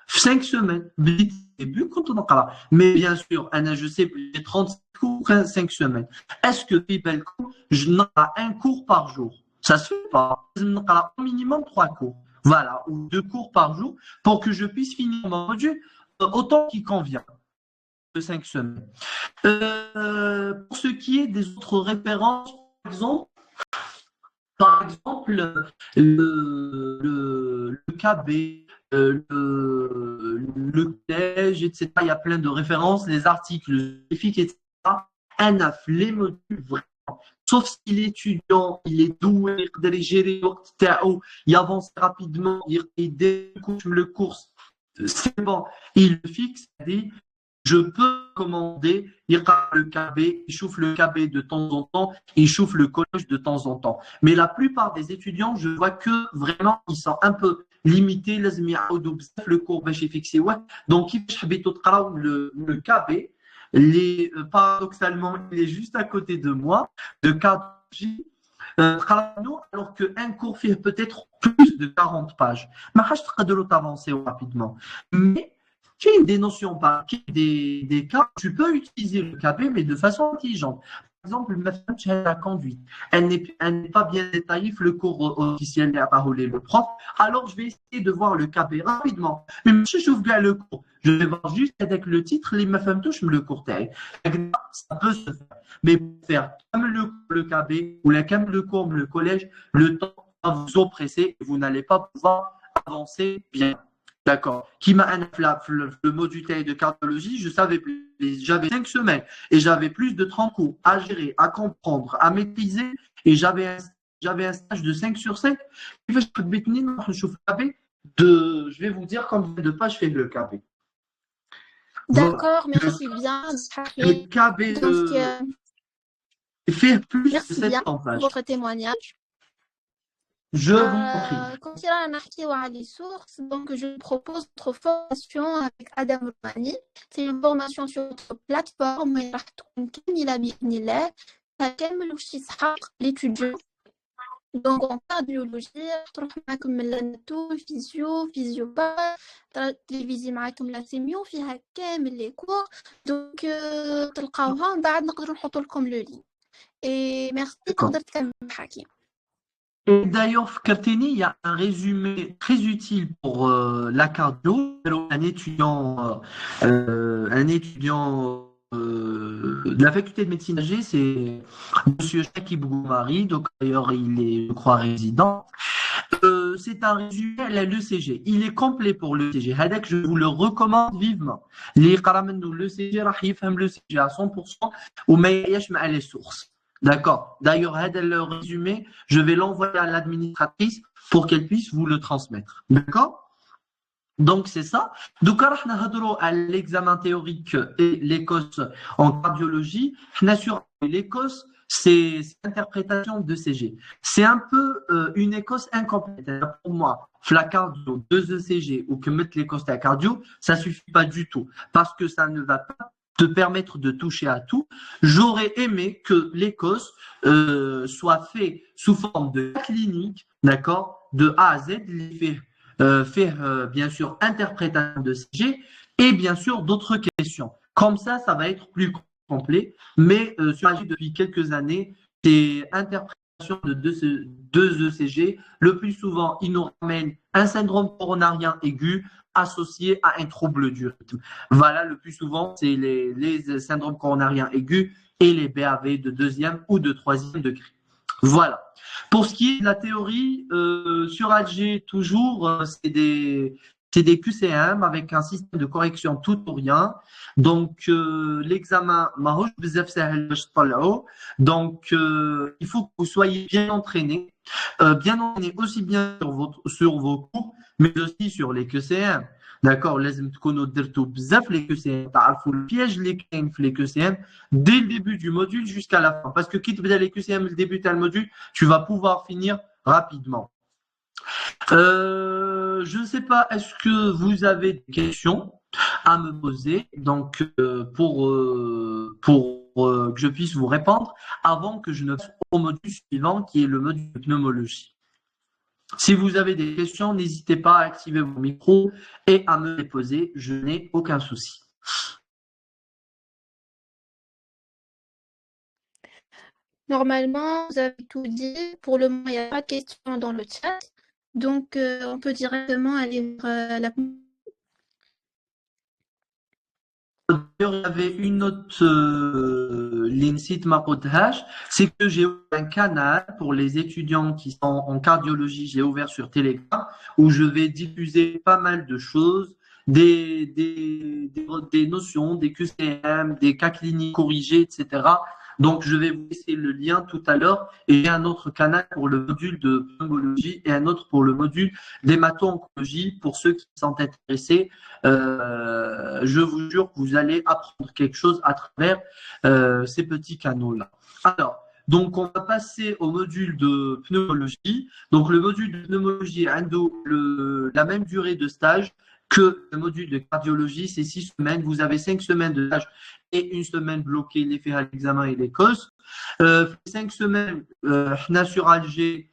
5 semaines, début, quand on en mais bien sûr, je sais, j'ai 30 cours, 5 semaines. Est-ce que je n'ai pas un cours par jour? Ça se fait pas. Je n'ai au minimum 3 cours. Voilà, ou 2 cours par jour pour que je puisse finir mon module autant qu'il convient. 5 semaines. Pour ce qui est des autres références, par exemple le KB, le collège, etc. Il y a plein de références, les articles scientifiques, etc. Les modules vraiment. Sauf si l'étudiant, il est doué, il gérer il avance rapidement, il découche le cours, c'est bon, il fixe, il dit je peux commander, il rate le KB, il chauffe le KB de temps en temps, il chauffe le collège de temps en temps. Mais la plupart des étudiants, je vois que vraiment, ils sont un peu limités, le cours va chez fixé. Donc, le KB, paradoxalement, il est juste à côté de moi, de KJ, alors qu'un cours fait peut-être plus de 40 pages. Mais je de l'autre avancer rapidement. Mais qui est des notions, des cas, tu peux utiliser le KB, mais de façon intelligente. Par exemple, la conduite, elle n'est pas bien détaillée, le cours officiel n'est pas roulé le prof, alors je vais essayer de voir le KB rapidement. Mais si j'ouvre bien le cours, je vais voir juste avec le titre, les meufs touchent le cours. Ça peut se faire. Mais pour faire comme le KB ou comme le cours, le collège, le temps va vous oppresser et vous n'allez pas pouvoir avancer bien. D'accord. Qui m'a le module de cardiologie, j'avais 5 semaines et j'avais plus de 30 cours à gérer, à comprendre, à maîtriser et j'avais un stage de 5 sur 5. Je vais vous dire combien de pages fait le KB. D'accord, merci bien. Le KB fait plus de 700 pages. Votre témoignage. Je vous en prie. Concernant les sources, donc je propose notre formation avec Adam Romani. C'est une formation sur notre plateforme. L'étudiant. Donc en cardiologie, معكم الاناتو فيزيو تلفزيون معكم لا سيميو فيها كامل لي كور دونك تلقاوها من بعد نقدروا نحط لكم لو لين et merci تقدر تكمل حكي. Et d'ailleurs, Kateni, il y a un résumé très utile pour la cardio. Un étudiant de la faculté de médecine AG, c'est Monsieur Shakib Goumari, donc d'ailleurs il est, je crois, résident. C'est un résumé à l'ECG. Il est complet pour l'ECG. Hadek, je vous le recommande vivement. Les qaramendou l'ECG, rahif hem l'ECG à 100% ou mayash ma les sources. D'accord. D'ailleurs, le résumé, je vais l'envoyer à l'administratrice pour qu'elle puisse vous le transmettre. D'accord? Donc, c'est ça. Donc, à l'examen théorique et l'ECOS en cardiologie, sur l'ECOS, c'est l'interprétation de CG. C'est un peu une ECOS incomplète. Pour moi, la cardio, 2 ECG ou que mettre l'ECOS à cardio, ça suffit pas du tout parce que ça ne va pas te permettre de toucher à tout. J'aurais aimé que l'ECOS soit fait sous forme de clinique, d'accord, de A à Z, faire bien sûr interprétation de CG et bien sûr d'autres questions. Comme ça va être plus complet. Mais sur AG depuis quelques années, c'est interprétation de 2 ECG. Le plus souvent, il nous ramène un syndrome coronarien aigu associé à un trouble du rythme. Voilà, le plus souvent, c'est les syndromes coronariens aigus et les BAV de 2e ou de 3e degré. Voilà. Pour ce qui est de la théorie, sur Alger, toujours, c'est des QCM avec un système de correction tout ou rien. Donc, l'examen, donc, il faut que vous soyez bien entraîné aussi bien sur vos cours, mais aussi sur les QCM. d'accord, لازم تكونوا درتوا بزاف les QCM, تعرفوا البيège اللي كاين في les QCM dès le début du module jusqu'à la fin. Parce que كي تبدا les QCM le début تاع المودule, tu vas pouvoir finir rapidement. Je ne sais pas, est-ce que vous avez des questions à me poser, donc pour que je puisse vous répondre avant que je ne passe au module suivant qui est le module de pneumologie. Si vous avez des questions, n'hésitez pas à activer vos micros et à me les poser, je n'ai aucun souci. Normalement, vous avez tout dit. Pour le moment, il n'y a pas de questions dans le chat. Donc, on peut directement aller vers la... D'ailleurs, il y avait une autre l'insite Mapotash, c'est que j'ai ouvert un canal pour les étudiants qui sont en cardiologie, j'ai ouvert sur Telegram, où je vais diffuser pas mal de choses, des notions, des QCM, des cas cliniques corrigés, etc. Donc, je vais vous laisser le lien tout à l'heure. Et j'ai un autre canal pour le module de pneumologie et un autre pour le module d'hémato-oncologie pour ceux qui sont intéressés. Je vous jure que vous allez apprendre quelque chose à travers ces petits canaux-là. Alors, donc on va passer au module de pneumologie. Donc le module de pneumologie a la même durée de stage que le module de cardiologie, c'est 6 semaines. Vous avez 5 semaines de stage et une semaine bloquée, les faits à l'examen et les causes. 5 semaines, sur Alger,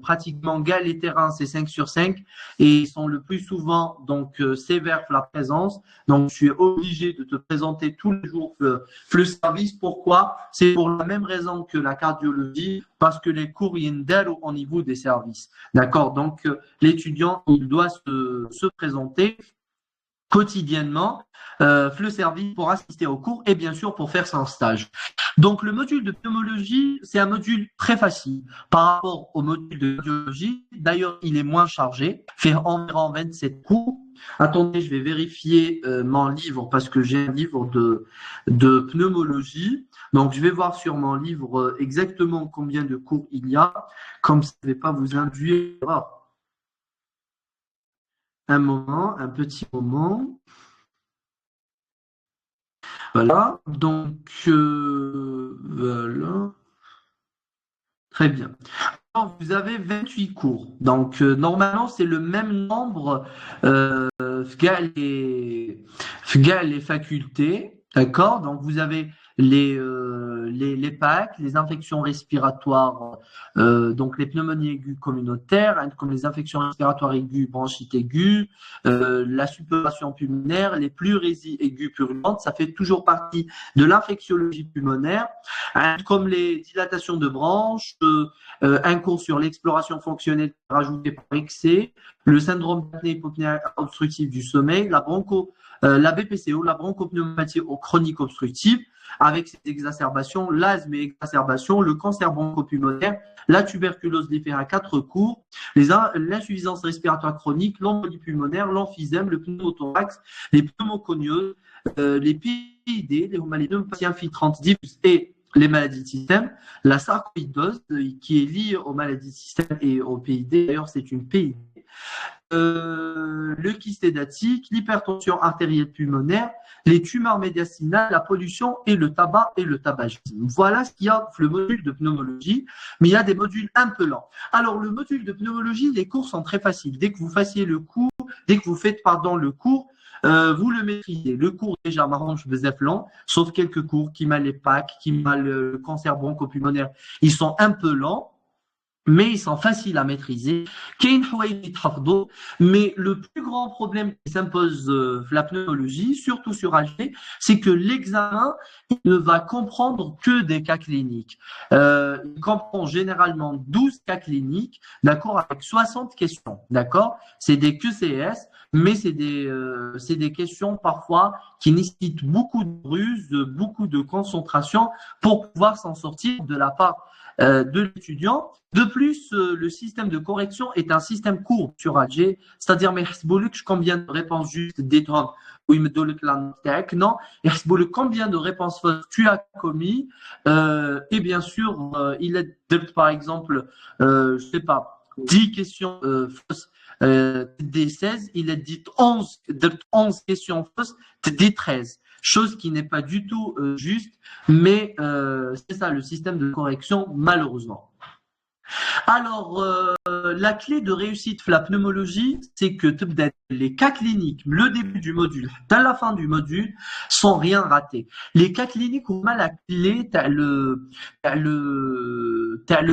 pratiquement Galles et terrain, c'est 5 sur 5 et ils sont le plus souvent sévères la présence. Donc, je suis obligé de te présenter tous les jours le service. Pourquoi? C'est pour la même raison que la cardiologie, parce que les cours y'indalent au niveau des services. D'accord? Donc, l'étudiant, il doit se présenter quotidiennement le service pour assister au cours et bien sûr pour faire son stage. Donc le module de pneumologie, c'est un module très facile par rapport au module de cardiologie. D'ailleurs, il est moins chargé, fait environ 27 cours. Attendez, je vais vérifier mon livre parce que j'ai un livre de pneumologie. Donc je vais voir sur mon livre exactement combien de cours il y a, comme ça ne va pas vous induire. Un moment, un petit moment. Voilà, donc voilà. Très bien. Alors, vous avez 28 cours. Donc normalement, c'est le même nombre via les facultés. D'accord? Donc vous avez les PAC, les infections respiratoires, donc les pneumonies aiguës communautaires, hein, comme les infections respiratoires aiguës, bronchite aiguë, la suppuration pulmonaire, les pleurésies aiguës purulentes, ça fait toujours partie de l'infectiologie pulmonaire, hein, comme les dilatations de branches, un cours sur l'exploration fonctionnelle rajouté par excès, le syndrome d'apnée-hypopnée obstructive du sommeil, la BPCO, la bronchopneumopathie chronique obstructive, avec ses exacerbations, l'asthme et exacerbations, le cancer bronchopulmonaire, la tuberculose liffée à 4 cours, l'insuffisance respiratoire chronique, l'embolie pulmonaire, l'emphysème, le pneumothorax, les pneumoconioses, les PID, les pneumopathies infiltrantes diffuses et les maladies de système, la sarcoïdose qui est liée aux maladies de système et au PID, d'ailleurs c'est une PID, le kyste hédatique, l'hypertension artérielle pulmonaire, les tumeurs médiastinales, la pollution et le tabac et le tabagisme. Voilà ce qu'il y a le module de pneumologie, mais il y a des modules un peu lents. Alors le module de pneumologie, les cours sont très faciles. Dès que vous faites le cours, vous le maîtrisez. Le cours déjà marrant, je faisais lent, sauf quelques cours qui m'a les PAC, qui m'a le cancer bronchopulmonaire, ils sont un peu lents. Mais ils sont faciles à maîtriser. Mais le plus grand problème qui s'impose la pneumologie, surtout sur Alger, c'est que l'examen ne va comprendre que des cas cliniques. Il comprend généralement 12 cas cliniques, d'accord, avec 60 questions, d'accord. C'est des QCS, mais c'est des questions parfois qui nécessitent beaucoup de ruse, beaucoup de concentration pour pouvoir s'en sortir de la part de l'étudiant. De plus, le système de correction est un système court sur Alger, c'est-à-dire mais combien de réponses justes d'étoiles où il me donne la note non, combien de réponses fausses tu as commis et bien sûr il est par exemple je sais pas 10 questions fausses des 16, il a dit 11, 11 questions fausses, des 13. Chose qui n'est pas du tout juste, mais c'est ça le système de correction, malheureusement. Alors, la clé de réussite de la pneumologie, c'est que les cas cliniques, le début du module, à la fin du module, sans rien rater. Les cas cliniques, on a la clé, t'as le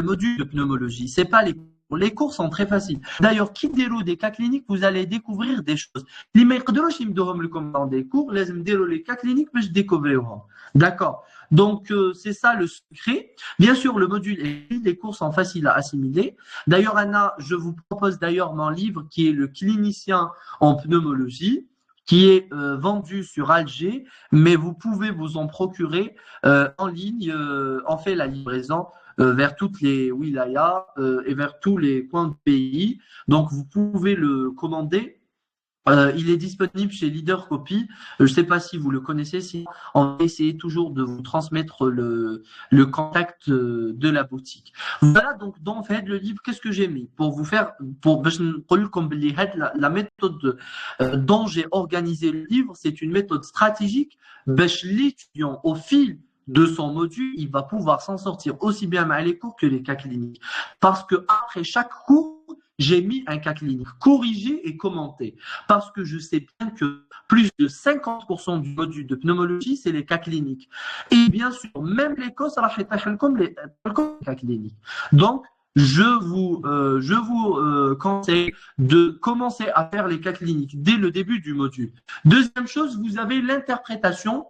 module de pneumologie. C'est pas les cours. Les cours sont très faciles. D'ailleurs, qui déroule des cas cliniques, vous allez découvrir des choses. Les mecs de l'ochim de le commandant des cours, les déroulent les cas cliniques, mais je découvre. D'accord. Donc, c'est ça le secret. Bien sûr, le module et les cours sont faciles à assimiler. D'ailleurs, Anna, je vous propose d'ailleurs mon livre qui est le clinicien en pneumologie, qui est vendu sur Alger, mais vous pouvez vous en procurer en ligne. On fait la livraison vers toutes les wilayas et vers tous les coins du pays. Donc, vous pouvez le commander. Il est disponible chez Leader Copy. Je ne sais pas si vous le connaissez. Si on va essayer toujours de vous transmettre le contact de la boutique. Voilà donc dans en fait le livre. Qu'est-ce que j'ai mis pour vous faire pour comme la méthode dont j'ai organisé le livre, c'est une méthode stratégique. L'étudiant au fil de son module, il va pouvoir s'en sortir aussi bien à les cours que les cas cliniques. Parce que après chaque cours, j'ai mis un cas clinique corrigé et commenté parce que je sais bien que plus de 50% du module de pneumologie, c'est les cas cliniques. Et bien sûr, même les causes, comme les cas cliniques. Donc, je vous conseille de commencer à faire les cas cliniques dès le début du module. Deuxième chose, vous avez l'interprétation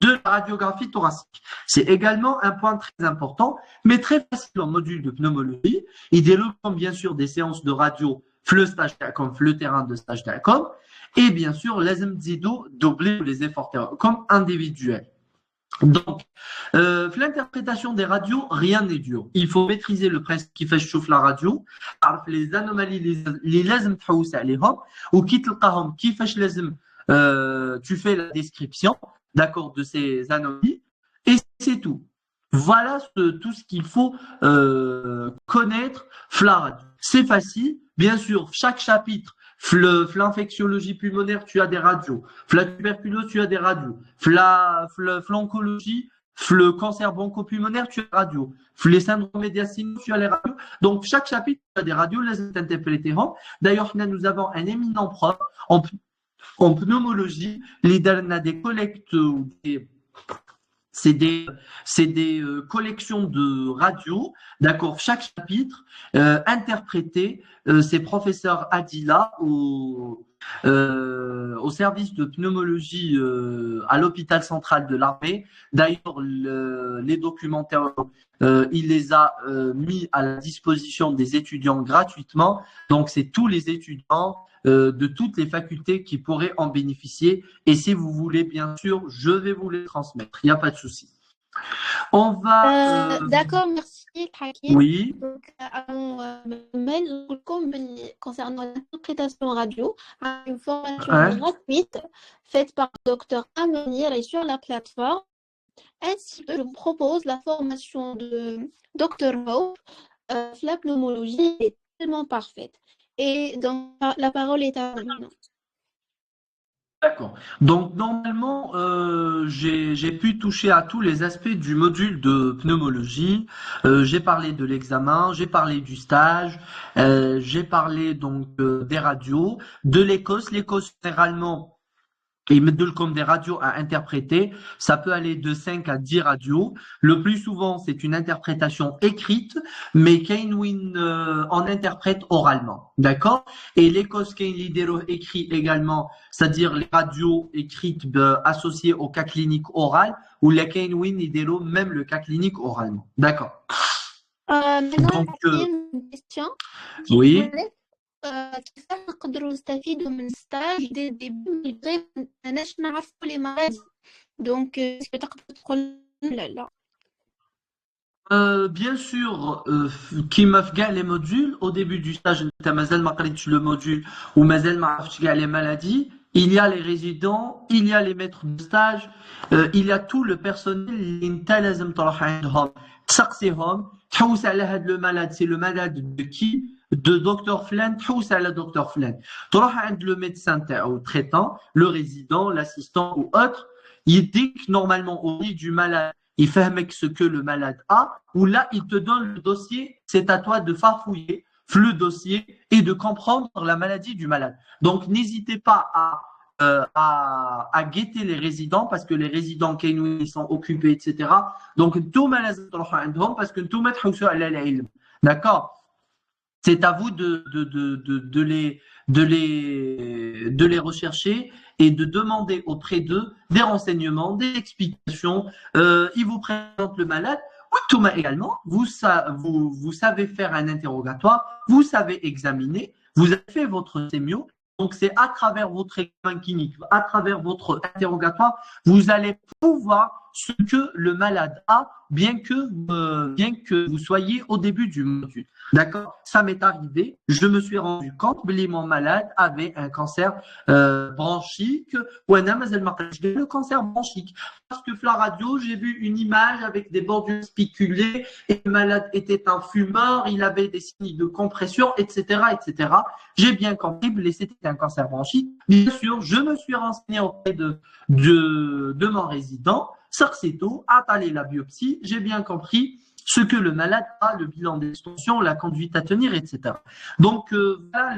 de la radiographie thoracique. C'est également un point très important, mais très facile en module de pneumologie. Il développe bien sûr des séances de radio, le stage comme le terrain de stage d'ACOM, et bien sûr les MZIDO doubler les efforts comme individuels. Donc, l'interprétation des radios, rien n'est dur. Il faut maîtriser le principe qui fait chauffer la radio, les anomalies, les lazim تحوس عليهم وكي تلقاهم كيفاش لازم tu fais la description, d'accord, de ces anomalies, et c'est tout. Voilà tout ce qu'il faut connaître la radio. C'est facile, bien sûr, chaque chapitre, l'infectiologie pulmonaire, tu as des radios, la tuberculose, tu as des radios, l'oncologie, le cancer bronchopulmonaire, tu as des radios, les syndromes médiastinaux, tu as les radios. Donc, chaque chapitre, tu as des radios, les interpréteront. D'ailleurs, nous avons un éminent prof en pneumologie, on a des collectes ou c'est des collections de radios, d'accord, chaque chapitre interprété, c'est professeur Adila au service de pneumologie à l'hôpital central de l'armée. D'ailleurs, les documentaires, il les a mis à la disposition des étudiants gratuitement. Donc, c'est tous les étudiants de toutes les facultés qui pourraient en bénéficier. Et si vous voulez, bien sûr, je vais vous les transmettre. Il n'y a pas de souci. On va. D'accord, merci, Hakim. Oui. Donc, concernant l'interprétation radio, une formation gratuite faite par le docteur Amenir et sur la plateforme. Ainsi que je vous propose la formation de Dr Hope. La pneumologie est tellement parfaite. Et donc, la parole est à vous. D'accord. Donc, normalement, j'ai pu toucher à tous les aspects du module de pneumologie. J'ai parlé de l'examen, j'ai parlé du stage, j'ai parlé donc des radios, de l'ECOS. L'ECOS, généralement, ils mettent comme des radios à interpréter. Ça peut aller de 5 à 10 radios. Le plus souvent, c'est une interprétation écrite, mais Kainwin en interprète oralement. D'accord? Et l'Ecos Kain Lidero écrit également, c'est-à-dire les radios écrites associées au cas clinique oral, ou les Kainwin Lidero, même le cas clinique oralement. D'accord. Maintenant, une question. Oui. كيفاش نقدروا نستفيدوا من ستاج دي ديبي غير ماناش نعرفوا لي مالادي دونك تقدر تقول لا Bien sûr, qui m'a fait les modules au début du stage, مازال ما قريتش le module ou مازال ما عرفتش كاع les maladies. Il y a les résidents, il y a les maîtres de stage, il y a tout le personnel اللي انت لازم تروح عندهم تسقسيهم تحوس على هاد le malade, c'est le malade de qui de docteur Flan, تحوس على docteur Flan. تروح عند le médecin ou traitant, le résident, l'assistant ou autre, il dit que normalement au lit du malade, il fait ce que le malade a, ou là il te donne le dossier, c'est à toi de farfouiller le dossier et de comprendre la maladie du malade. Donc n'hésitez pas à guetter les résidents parce que les résidents ils sont occupés, etc. Donc tout malade parce que tout mettre d'accord. C'est à vous de les rechercher et de demander auprès d'eux des renseignements, des explications. Ils vous présentent le malade. Thomas également, vous savez faire un interrogatoire, vous savez examiner, vous avez fait votre sémio. Donc, c'est à travers votre examen clinique, à travers votre interrogatoire, vous allez pouvoir ce que le malade a, bien que vous soyez au début du module. D'accord? Ça m'est arrivé. Je me suis rendu compte que mon malade avait un cancer bronchique ou le cancer bronchique. Parce que la radio, j'ai vu une image avec des bordures spiculées et le malade était un fumeur, il avait des signes de compression, etc., etc. J'ai bien compris que c'était un cancer bronchique. Bien sûr, je me suis renseigné auprès de mon résident. Sarcito a allé la biopsie, j'ai bien compris ce que le malade a, le bilan d'extension, la conduite à tenir, etc. Donc, voilà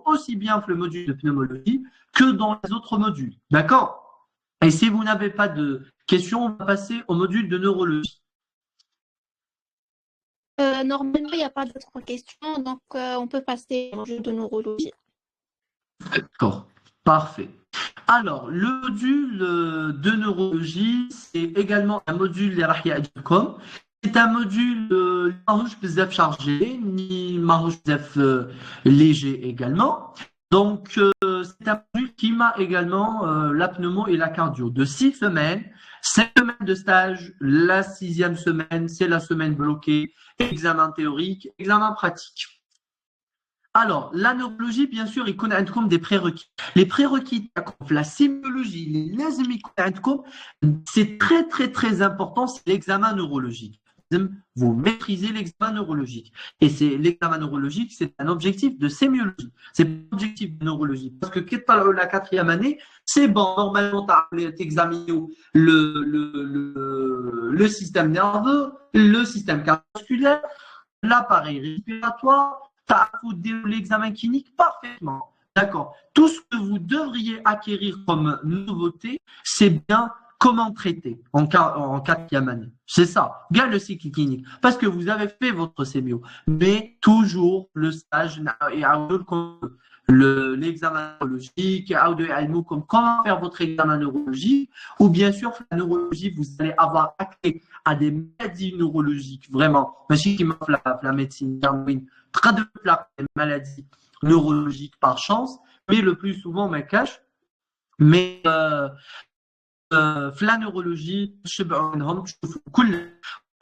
aussi bien le module de pneumologie que dans les autres modules. D'accord? Et si vous n'avez pas de questions, on va passer au module de neurologie. Normalement, il n'y a pas d'autres questions, donc on peut passer au module de neurologie. D'accord, parfait. Alors, le module de neurologie, c'est également un module comme. C'est un module marouche bzaf chargé, ni marouche bzaf léger également. Donc, c'est un module qui m'a également la pneumo et la cardio de 6 semaines. 7 semaines de stage, la 6e semaine, c'est la semaine bloquée, examen théorique, examen pratique. Alors, la neurologie, bien sûr, il connaît comme des prérequis. Les prérequis, la sémiologie, les lazimiques, c'est très, très, très important, c'est l'examen neurologique. Vous maîtrisez l'examen neurologique. Et c'est l'examen neurologique, c'est un objectif de sémiologie. C'est pas un objectif de neurologie. Parce que la 4e année, c'est bon, normalement, tu as examiné le système nerveux, le système cardiovasculaire, l'appareil respiratoire, tu as l'examen clinique parfaitement. D'accord. Tout ce que vous devriez acquérir comme nouveauté, c'est bien comment traiter en 4e année. C'est ça, bien le cycle clinique. Parce que vous avez fait votre sémio. Mais toujours le stage l'examen neurologique, comme comment faire votre examen neurologique, ou bien sûr, la neurologie, vous allez avoir accès à des maladies neurologiques, vraiment. Machine qui m'offre la médecine, très de des maladies neurologiques par chance, mais le plus souvent, me cache. Mais la neurologie,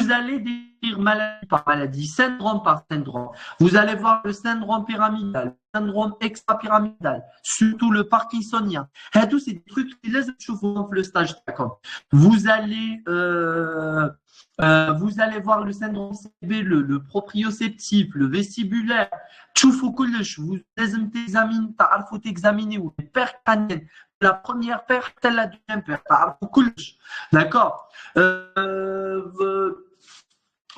vous allez décrire maladie par maladie, syndrome par syndrome. Vous allez voir le syndrome pyramidal, le syndrome extra-pyramidal, surtout le parkinsonien. Et tous ces trucs qui laissent le stage. Vous allez voir le syndrome CB, le proprioceptif, le vestibulaire. Vous examinez, t'examiner ou les paires crâniennes. La première paire, telle la deuxième paire. D'accord.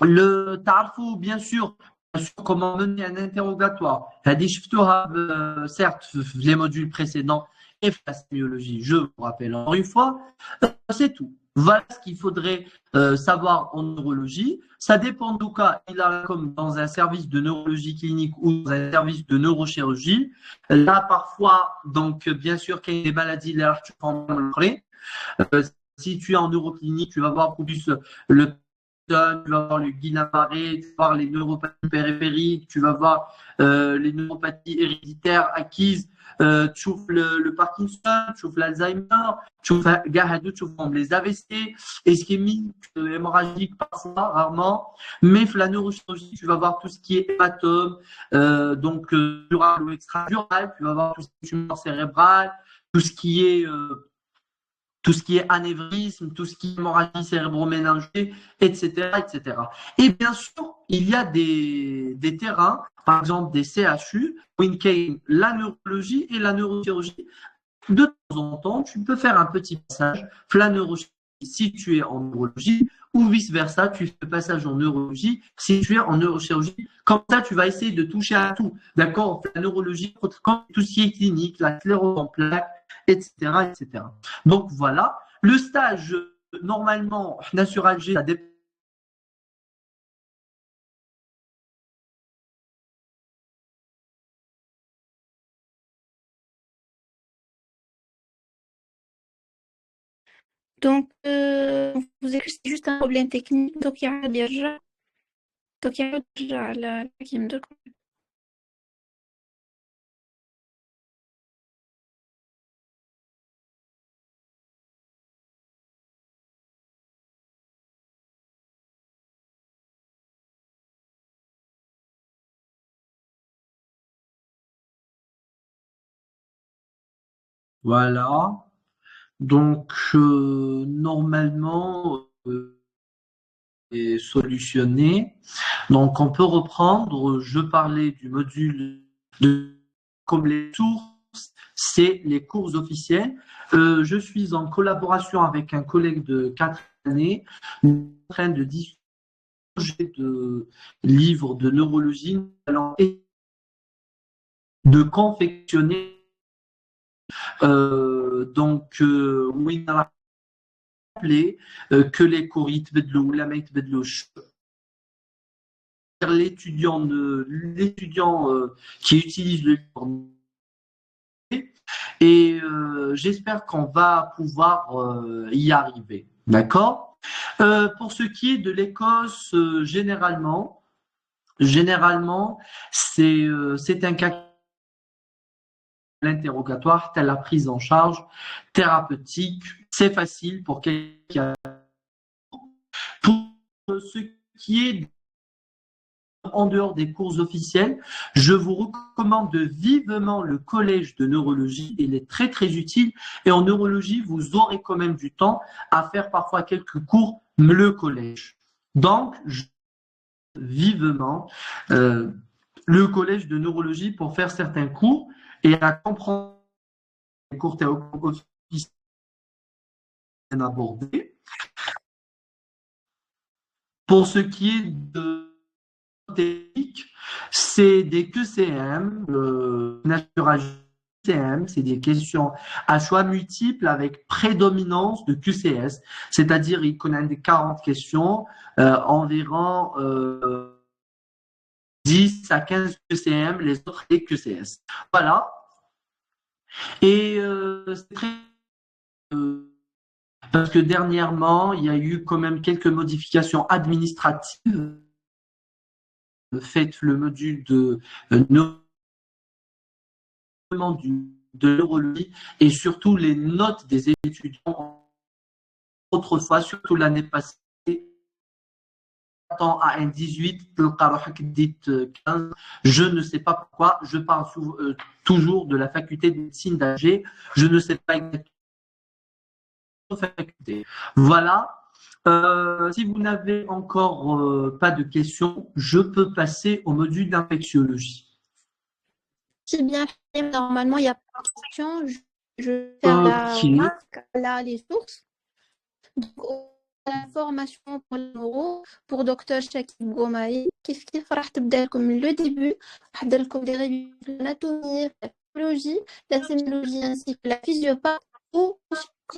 Le tarfou, bien sûr, comment mener un interrogatoire. Certes, les modules précédents et la sémiologie, je vous rappelle encore une fois, c'est tout. Voilà ce qu'il faudrait savoir en neurologie. Ça dépend du cas. Il a comme dans un service de neurologie clinique ou dans un service de neurochirurgie. Là, parfois, donc bien sûr, qu'il y a des maladies, là, tu peux en parler. Si tu es en neuroclinique, tu vas voir plus le tu vas voir le Guillain-Barré, tu vas voir les neuropathies périphériques, tu vas voir les neuropathies héréditaires acquises, tu vois le Parkinson, tu vois l'Alzheimer, tu vois les AVC, ischémique, hémorragique parfois, rarement, mais la neurochirurgie, tu vas voir tout ce qui est hématome, donc dural ou extradural, tu vas voir tout ce qui est tumeur cérébrale, tout ce qui est anévrisme, tout ce qui est hémorragie cérébro-méningée, etc., etc. Et bien sûr, il y a des terrains, par exemple des CHU, où il y a la neurologie et la neurochirurgie. De temps en temps, tu peux faire un petit passage, la neurologie si tu es en neurologie, ou vice-versa, tu fais le passage en neurologie si tu es en neurochirurgie. Comme ça, tu vas essayer de toucher à tout. D'accord? La neurologie, tout ce qui est clinique, la sclérose en plaques, etc., etc. Donc voilà. Le stage, normalement, sur Alger, ça dépend. Donc, vous écoutez, c'est juste un problème technique. Donc, il y a على الحكي عندكم. Voilà. Donc, normalement, est solutionné. Donc, on peut reprendre. Je parlais du module de comme les sources, c'est les cours officiels. Je suis en collaboration avec un collègue de 4 années, en train de discuter de livres de neurologie, de confectionner. Oui, on a rappelé que les cours يتبدلوا ولا ما يتبدلوش. L'étudiant qui utilise le livre et j'espère qu'on va pouvoir y arriver. D'accord. Pour ce qui est de l'Écosse, généralement, c'est un cas l'interrogatoire, telle la prise en charge thérapeutique. C'est facile pour quelqu'un. Pour ce qui est en dehors des cours officiels, je vous recommande vivement le collège de neurologie. Il est très très utile et en neurologie, vous aurez quand même du temps à faire parfois quelques cours, le collège. Donc, vivement le collège de neurologie pour faire certains cours et à comprendre les cours théoriques abordés. Pour ce qui est de théorique, c'est des QCM, natural QCM, c'est des questions à choix multiples avec prédominance de QCS, c'est-à-dire il connaît des 40 questions, environ 10 à 15 QCM, les autres des QCS. Voilà. Et c'est très parce que dernièrement, il y a eu quand même quelques modifications administratives faites le module de de neurologie et surtout les notes des étudiants autrefois, surtout l'année passée, à un 18, je ne sais pas pourquoi, je parle toujours de la faculté de médecine d'Alger, je ne sais pas exactement faculté. Voilà. Si vous n'avez encore pas de questions, je peux passer au module d'infectiologie. C'est bien fait. Normalement, il n'y a pas de question. Je vais faire la remarque là, les sources. Donc, la formation pour les neuro pour Dr Shakib Goumaï. كيف راح تبدا لكم من le début. راح ندير لكم des révisions de l'anatomie, la physiologie, la sémiologie ainsi que la physiopathie ou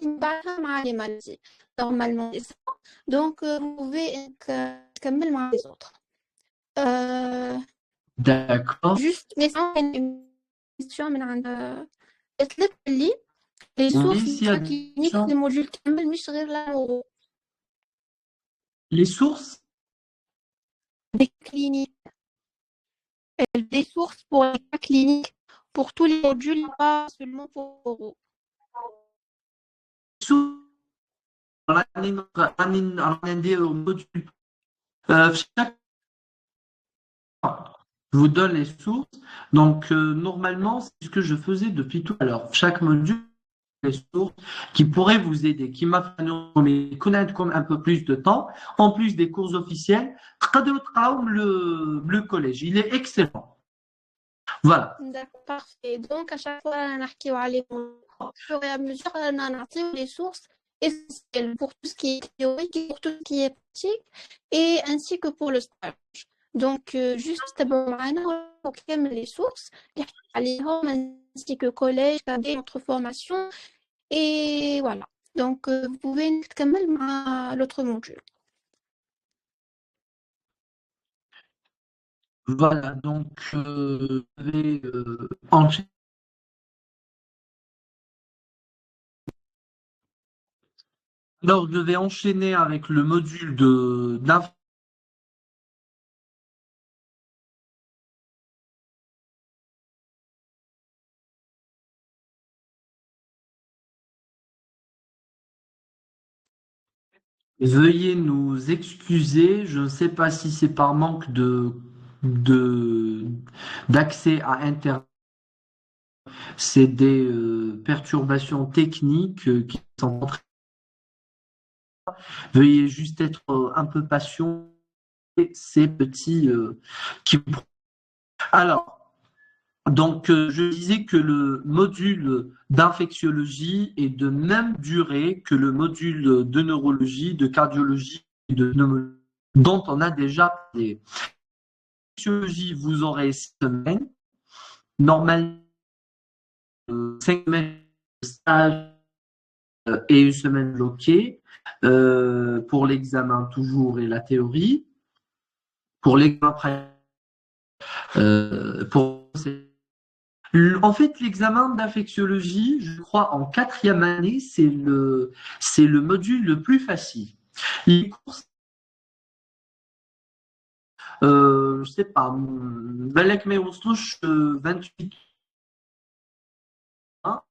بعدها مع les maladies. Normalement, c'est ça. Donc, vous pouvez تكمل مع les autres. D'accord. Juste, mais sans une question من عند قلت لك اللي les sources cliniques des modules كامل مش غير la neuro. Les sources des cliniques, des sources pour les cas cliniques pour tous les modules, pas seulement pour neuro. Je vous donne les sources. Donc, normalement, c'est ce que je faisais depuis tout à l'heure. Chaque module sources qui pourraient vous aider, qui m'a fait connaître comme un peu plus de temps, en plus des cours officiels, le collège, il est excellent. Voilà. D'accord, parfait. Donc, à chaque fois, on a عليهم au fur et à mesure, on a les sources essentielles pour tout ce qui est théorique et pour tout ce qui est pratique, et ainsi que pour le stage. Donc, juste تابعوا معنا وكامل les sources اللي حكينا عليهم ainsi que collège, cadet, notre formation, et voilà. Donc, vous pouvez نكمل مع l'autre module. Voilà, donc je vais enchaîner. Alors, je vais enchaîner avec le module de Veuillez nous excuser, je ne sais pas si c'est par manque de d'accès à Internet, c'est des perturbations techniques qui sont en train. Veuillez juste être un peu patient, ces petits qui. Alors, donc je disais que le module d'infectiologie est de même durée que le module de neurologie, de cardiologie et de pneumologie dont on a déjà parlé. Sociologie, vous aurez 6 semaines. Normalement, 5 semaines de stage et 1 semaine bloquée pour l'examen toujours et la théorie. Pour l'examen en fait, l'examen d'infectiologie, je crois, en 4e année, c'est le module le plus facile. Les cours, je sais pas, بالك ما يوصلوش 28 hein.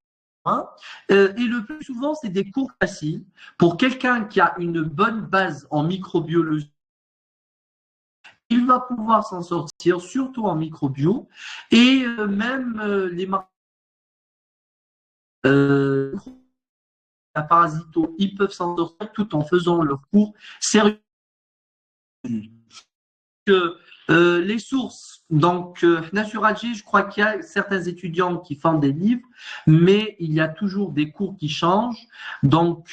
Et le plus souvent, c'est des cours faciles. Pour quelqu'un qui a une bonne base en microbiologie, il va pouvoir s'en sortir, surtout en microbio. Et même les parasito, ils peuvent s'en sortir tout en faisant leur cours sérieux. Les sources, donc Naturalgie, je crois qu'il y a certains étudiants qui font des livres, mais il y a toujours des cours qui changent. Donc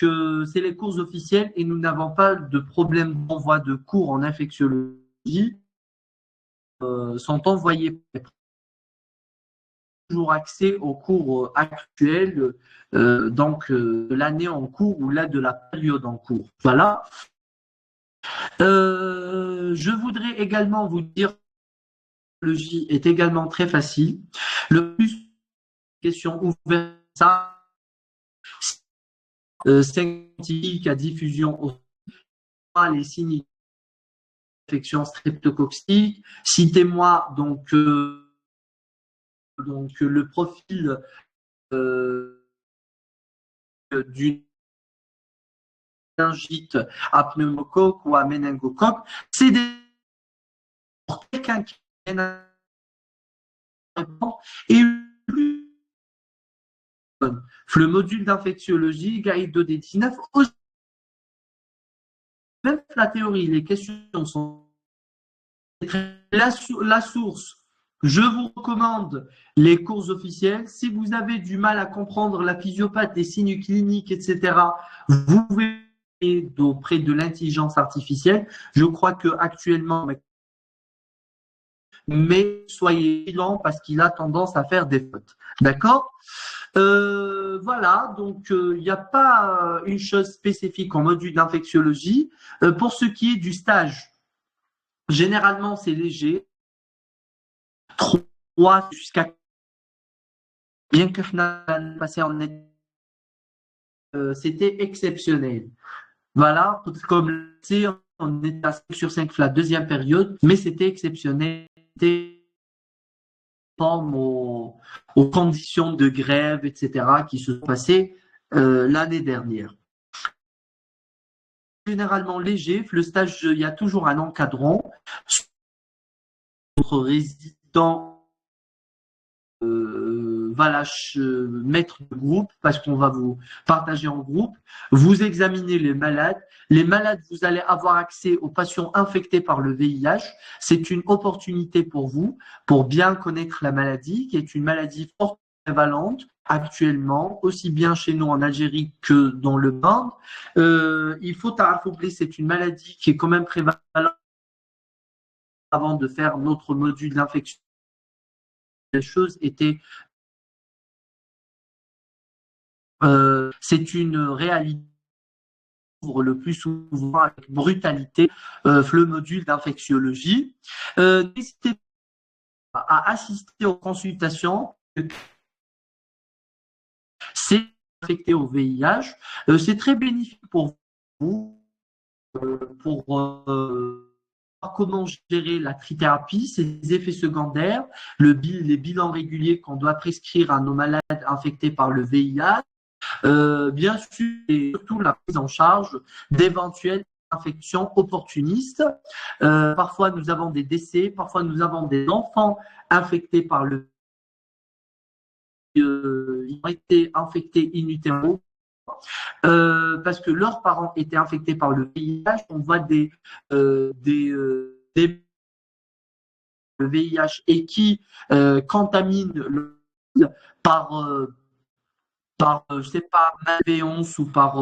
c'est les cours officiels et nous n'avons pas de problème d'envoi de cours en infectiologie. Sont envoyés toujours accès aux cours actuels, donc de l'année en cours ou là de la période en cours. Voilà. Je voudrais également vous dire J est également très facile. Le plus question ouverte, ça, scientifique à diffusion les signes d'infection streptococcique. Citez-moi donc le profil d'une méningite à pneumocoque ou à méningocoque. C'est pour quelqu'un qui est et le module d'infectiologie, guide 19, même la théorie, les questions sont la source. Je vous recommande les cours officiels. Si vous avez du mal à comprendre la physiopathie, les signes cliniques, etc., vous pouvez auprès de l'intelligence artificielle. Je crois que actuellement, mais soyez vigilant parce qu'il a tendance à faire des fautes. D'accord? Voilà, donc il n'y a pas une chose spécifique en module d'infectiologie. Pour ce qui est du stage, généralement c'est léger, 3 jusqu'à bien que passé en c'était exceptionnel. Voilà, comme on est à 5 sur 5 la deuxième période, mais c'était exceptionnel. Aux conditions de grève, etc., qui se sont passées l'année dernière. Généralement léger, le stage, il y a toujours un encadrant. Notre résident va mettre de groupe parce qu'on va vous partager en groupe. Vous examinez les malades. Les malades, vous allez avoir accès aux patients infectés par le VIH. C'est une opportunité pour vous pour bien connaître la maladie, qui est une maladie forte prévalente actuellement, aussi bien chez nous en Algérie que dans le monde. Il faut t'arrêter, c'est une maladie qui est quand même prévalente avant de faire notre module d'infection. Les choses étaient c'est une réalité le plus souvent avec brutalité le module d'infectiologie. N'hésitez pas à assister aux consultations. C'est affecté au VIH. C'est très bénéfique pour vous, pour comment gérer la trithérapie, ses effets secondaires, les bilans réguliers qu'on doit prescrire à nos malades infectés par le VIH, bien sûr, et surtout la prise en charge d'éventuelles infections opportunistes. Parfois, nous avons des décès, parfois, nous avons des enfants infectés par le ils ont été infectés in utero parce que leurs parents étaient infectés par le VIH. On voit des le VIH et qui contaminent le par je sais pas, malveillance ou par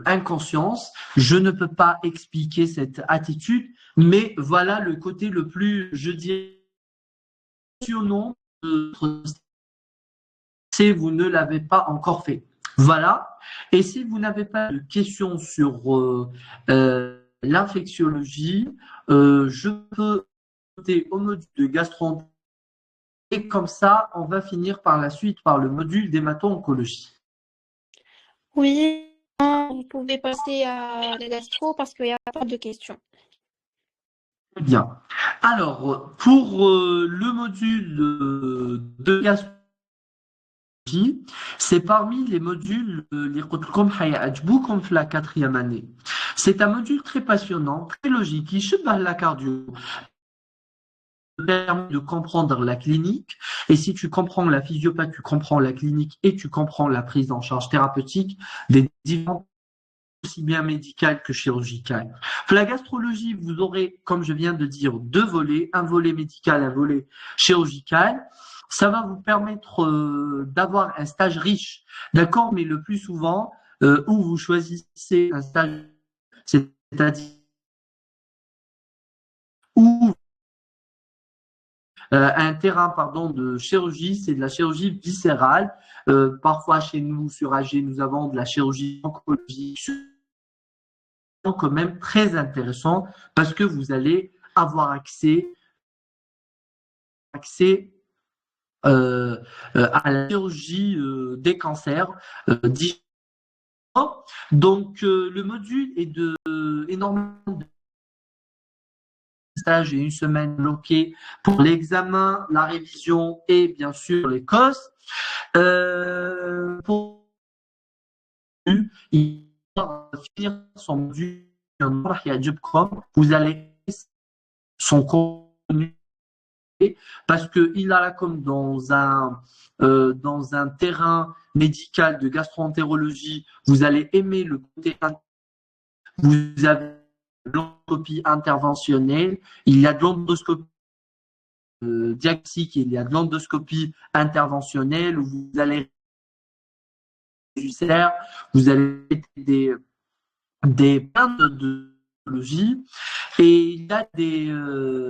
inconscience. Je ne peux pas expliquer cette attitude, mais voilà le côté le plus, je dirais, passionnant de si vous ne l'avez pas encore fait. Voilà. Et si vous n'avez pas de questions sur l'infectiologie, je peux noter au module de gastro. Et comme ça, on va finir par la suite par le module d'hémato-oncologie. Oui, vous pouvez passer à la gastro parce qu'il n'y a pas de questions. Bien. Alors, pour le module de gastrologie, c'est parmi les modules les comme la 4e année. C'est un module très passionnant, très logique, qui shebah la cardio, permet de comprendre la clinique. Et si tu comprends la physiopathie, tu comprends la clinique et tu comprends la prise en charge thérapeutique des différents aussi bien médicales que chirurgicales. Pour la gastrologie, vous aurez, comme je viens de dire, 2 volets, un volet médical, un volet chirurgical. Ça va vous permettre d'avoir un stage riche, d'accord, mais le plus souvent, où vous choisissez un stage, c'est-à-dire où un terrain de chirurgie, c'est de la chirurgie viscérale. Parfois chez nous, sur AG, nous avons de la chirurgie oncologique, quand même très intéressant parce que vous allez avoir accès à la chirurgie des cancers différents. Donc le module est de énormément de stages et une semaine bloquée pour l'examen, la révision et bien sûr les COS. Pour il va finir son module vous allez son contenu parce que il a comme dans un terrain médical de gastro-entérologie, vous allez aimer le côté, vous avez l'endoscopie interventionnelle, il y a de l'endoscopie diagnostique, il y a de l'endoscopie interventionnelle où vous allez vous allez des plein de biologie et il y a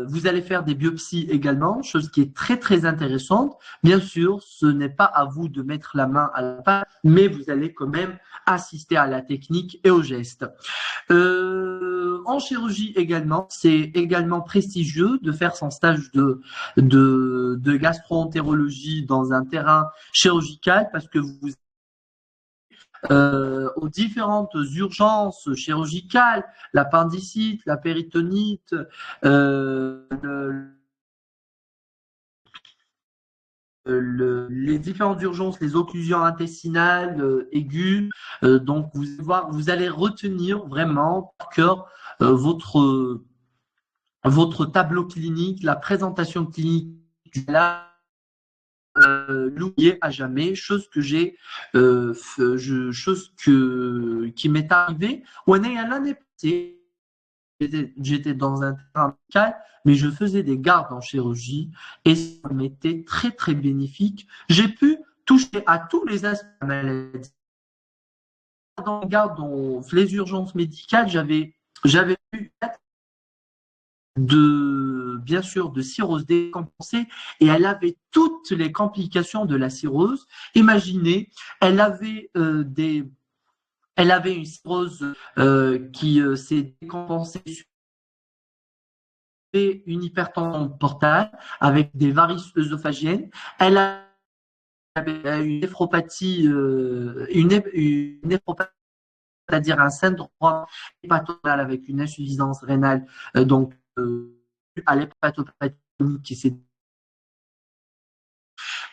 vous allez faire des biopsies également, chose qui est très très intéressante. Bien sûr, ce n'est pas à vous de mettre la main à la pâte, mais vous allez quand même assister à la technique et aux gestes. En chirurgie également, c'est également prestigieux de faire son stage de gastro-entérologie dans un terrain chirurgical parce que vous aux différentes urgences chirurgicales, l'appendicite, la péritonite, les différentes urgences, les occlusions intestinales aiguës. Donc, vous allez retenir vraiment par cœur votre tableau clinique, la présentation clinique du malade l'oublier à jamais, chose qui m'est arrivée. On est à l'année passée, j'étais dans un terrain médical, mais je faisais des gardes en chirurgie et ça m'était très très bénéfique. J'ai pu toucher à tous les aspects de la maladie. Dans les urgences médicales, j'avais eu bien sûr, de cirrhose décompensée et elle avait toutes les complications de la cirrhose. Imaginez, elle avait elle avait une cirrhose qui s'est décompensée, une hypertension portale avec des varices œsophagiennes. Elle avait une néphropathie, une néphropathie, c'est-à-dire un syndrome hépatorenal avec une insuffisance rénale, donc à l'hépatopathie qui s'est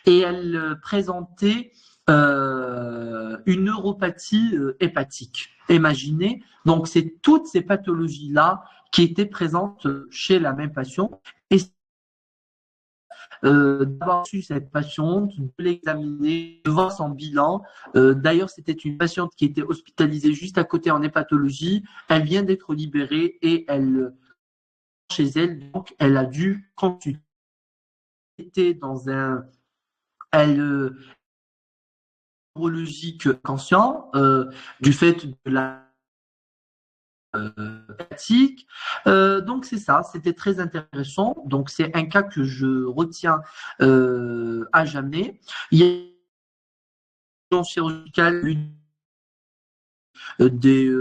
et elle présentait une neuropathie hépatique. Imaginez, donc c'est toutes ces pathologies-là qui étaient présentes chez la même patiente. Et d'avoir su cette patiente, de l'examiner, de voir son bilan. D'ailleurs, c'était une patiente qui était hospitalisée juste à côté en hépatologie. Elle vient d'être libérée et elle chez elle, donc elle a dû consulter dans un elle neurologique conscient du fait de la fatigue. Donc c'est ça, c'était très intéressant. Donc c'est un cas que je retiens à jamais. Il y a une chirurgicale des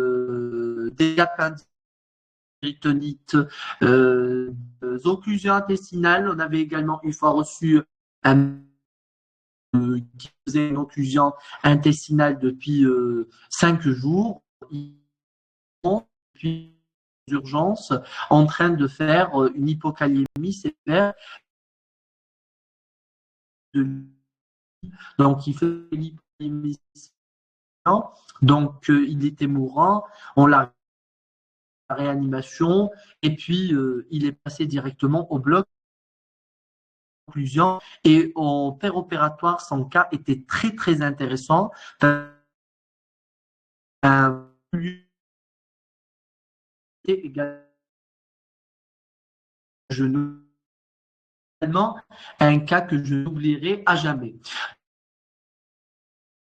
appendicite, occlusions intestinales. On avait également une fois reçu un qui faisait une occlusion intestinale depuis 5 jours. Puis d'urgence en train de faire une hypokaliémie sévère. Donc il fait l'hypokaliémie, donc il était mourant. On l'a réanimation et puis il est passé directement au bloc conclusion et au père opératoire son cas était très très intéressant. Un cas que je n'oublierai à jamais.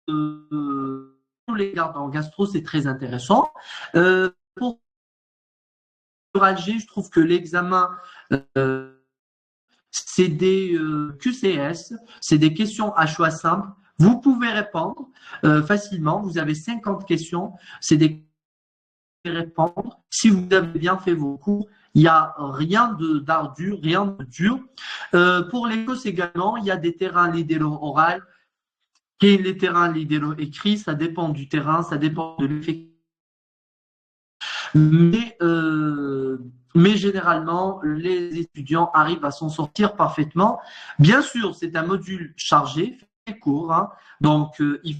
Tous les gardes en gastro, c'est très intéressant. Pour Alger, je trouve que l'examen, c'est des QCS, c'est des questions à choix simple. Vous pouvez répondre facilement. Vous avez 50 questions. C'est des répondre. Si vous avez bien fait vos cours, il n'y a rien d'ardu, rien de dur. Pour l'ECOS également, il y a des terrains lidéro oral et les terrains lidéro écrit. Ça dépend du terrain, ça dépend de l'effet. Mais généralement, les étudiants arrivent à s'en sortir parfaitement. Bien sûr, c'est un module chargé, fait court, hein, donc il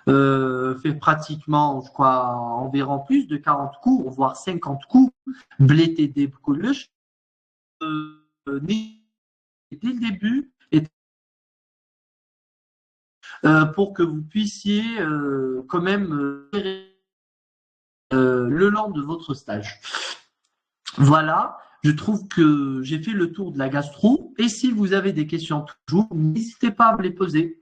fait pratiquement, je crois, environ plus de 40 cours, voire 50 cours, blété des collèges. Dès le début, pour que vous puissiez quand même le long de votre stage. Voilà, je trouve que j'ai fait le tour de la gastro. Et si vous avez des questions toujours, n'hésitez pas à me les poser.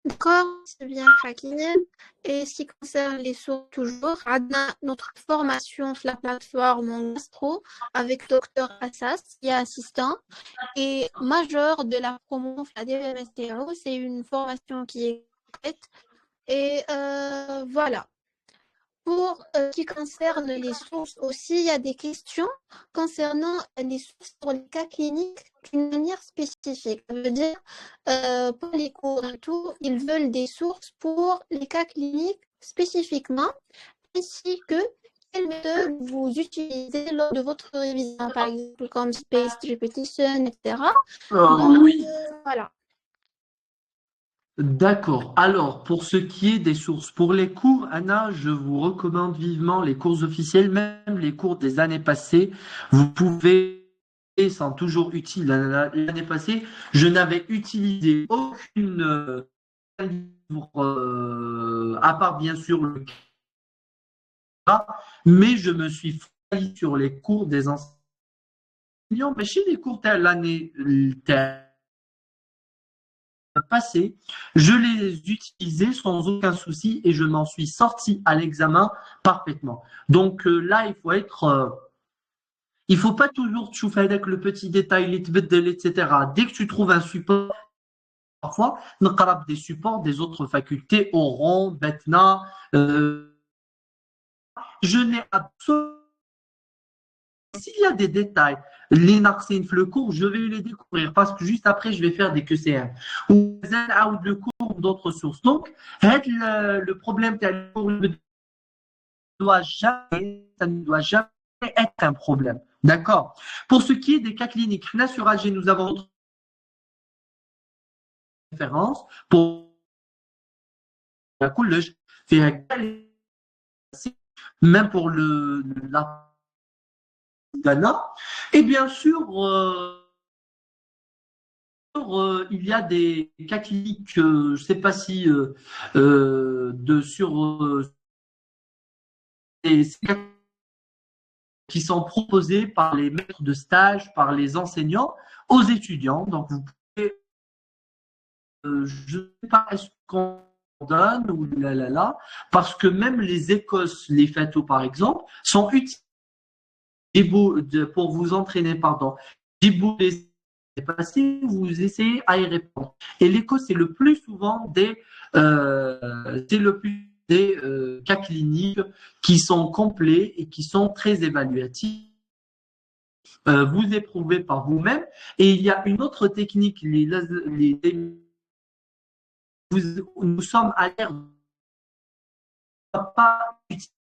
D'accord, c'est bien Hakim. Et ce qui concerne les sourds toujours, on a notre formation sur la plateforme en gastro avec Dr Assas, qui est assistant, et major de la promo la DMSTO. C'est une formation qui est faite. Et voilà. Pour ce qui concerne les sources aussi, il y a des questions concernant les sources pour les cas cliniques d'une manière spécifique. Ça veut dire, pour les cours et tout, ils veulent des sources pour les cas cliniques spécifiquement, ainsi que quelle méthode vous utilisez lors de votre révision, par exemple, comme spaced repetition, etc. Donc, Oui. voilà. D'accord. Alors, pour ce qui est des sources, pour les cours, Anna, je vous recommande vivement les cours officiels, même les cours des années passées. Vous pouvez sont toujours utiles. L'année passée, je n'avais utilisé aucune livre, à part bien sûr le cas, mais je me suis focalisé sur les cours des enseignants. Mais chez les cours l'année passée, je les utilisais sans aucun souci et je m'en suis sorti à l'examen parfaitement. Donc là, il faut pas toujours chauffer avec le petit détail, les tbeddel, etc. Dès que tu trouves un support, parfois, نقرب des supports des autres facultés, Oran, Betna, je n'ai absolument. S'il y a des détails, les narcines, le cours, je vais les découvrir parce que juste après, je vais faire des QCM ou le cours d'autres sources. Donc, le problème, ça ne doit jamais être un problème. D'accord. Pour ce qui est des cas cliniques, là sur Alger, nous avons d'autres références pour la collège, même pour la Ghana. Et bien sûr, il y a des cas cliniques, je ne sais pas si des cas qui sont proposés par les maîtres de stage, par les enseignants aux étudiants. Donc, vous pouvez, je ne sais pas est-ce qu'on donne ou parce que même les Écosses, les FATO par exemple, sont utiles pour vous entraîner, pardon. Vous essayez à y répondre. Et l'Écosse, c'est le plus souvent des cas cliniques qui sont complets et qui sont très évaluatifs. Vous éprouvez par vous-même. Et il y a une autre technique, nous sommes à l'ère pas utiliser,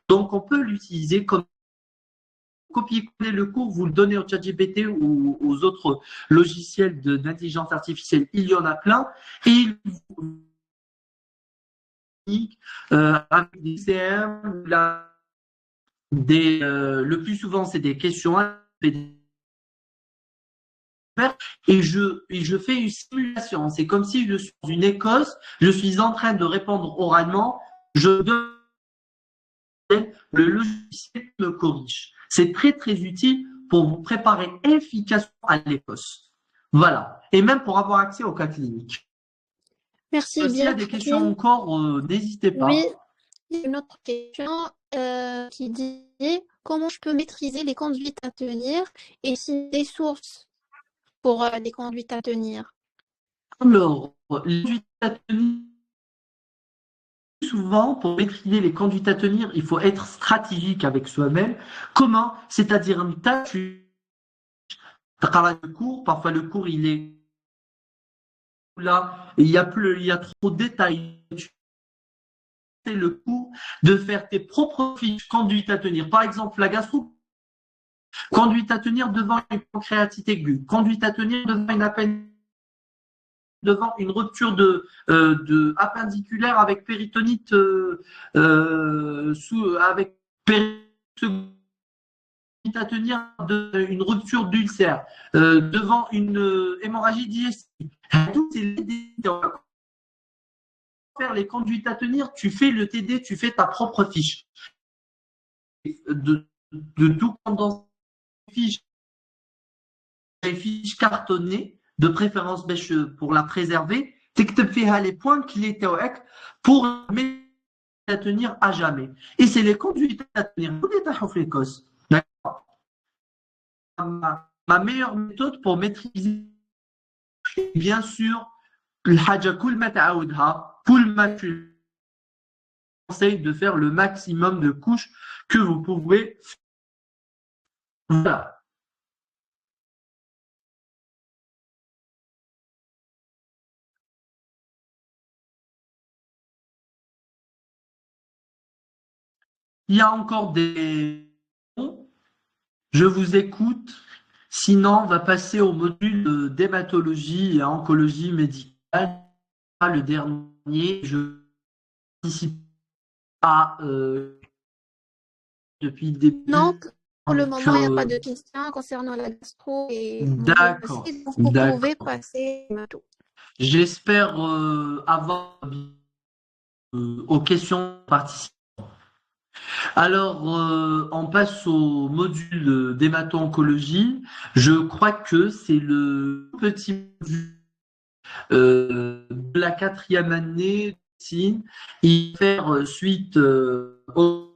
donc on peut l'utiliser comme copier-coller le cours, vous le donnez au ChatGPT ou aux autres logiciels d'intelligence artificielle, il y en a plein, et avec des CM, le plus souvent c'est des questions et je fais une simulation. C'est comme si je suis dans une Écosse, je suis en train de répondre oralement, je donne le logiciel me corrige. C'est très très utile pour vous préparer efficacement à l'Écosse. Voilà. Et même pour avoir accès aux cas cliniques. Merci S'il y a bien, des questions Hakim. encore, n'hésitez Oui, pas. il y a une autre question qui dit comment je peux maîtriser les conduites à tenir et si des sources pour les conduites à tenir. Alors, les conduites à tenir, souvent, pour maîtriser les conduites à tenir, il faut être stratégique avec soi-même. Comment? C'est-à-dire, tu as le cours, parfois le cours, il est là, il y a trop de détails. C'est le coup de faire tes propres fiches conduite à tenir. Par exemple, la gastro, conduite à tenir devant une pancréatite aiguë, conduite à tenir devant une rupture de appendiculaire avec péritonite avec péritonite à tenir une rupture d'ulcère, devant une hémorragie digestive. Tous ces faire les conduites à tenir, tu fais le TD, tu fais ta propre fiche. De tout condenser les fiches cartonnées, de préférence pour la préserver, تكتب فيها les points clés تاعك pour à tenir à jamais. Et c'est les conduites à tenir. D'accord. Ma meilleure méthode pour maîtriser, bien sûr, الحاجة كل ما تعودها كل ما tu conseille de faire le maximum de couches que vous pouvez. Voilà. Il y a encore des... Je vous écoute. Sinon, on va passer au module d'hématologie et oncologie médicale. Le dernier, je participe à depuis le début. Donc, Pour le Donc, moment, il n'y a pas de questions concernant la gastro et mon d'accord, diagnostic, donc vous pouvez d'accord. passer maintenant. J'espère avoir aux questions participantes. Alors, on passe au module d'hémato-oncologie. Je crois que c'est le petit module de la quatrième année de médecine. Il va faire suite au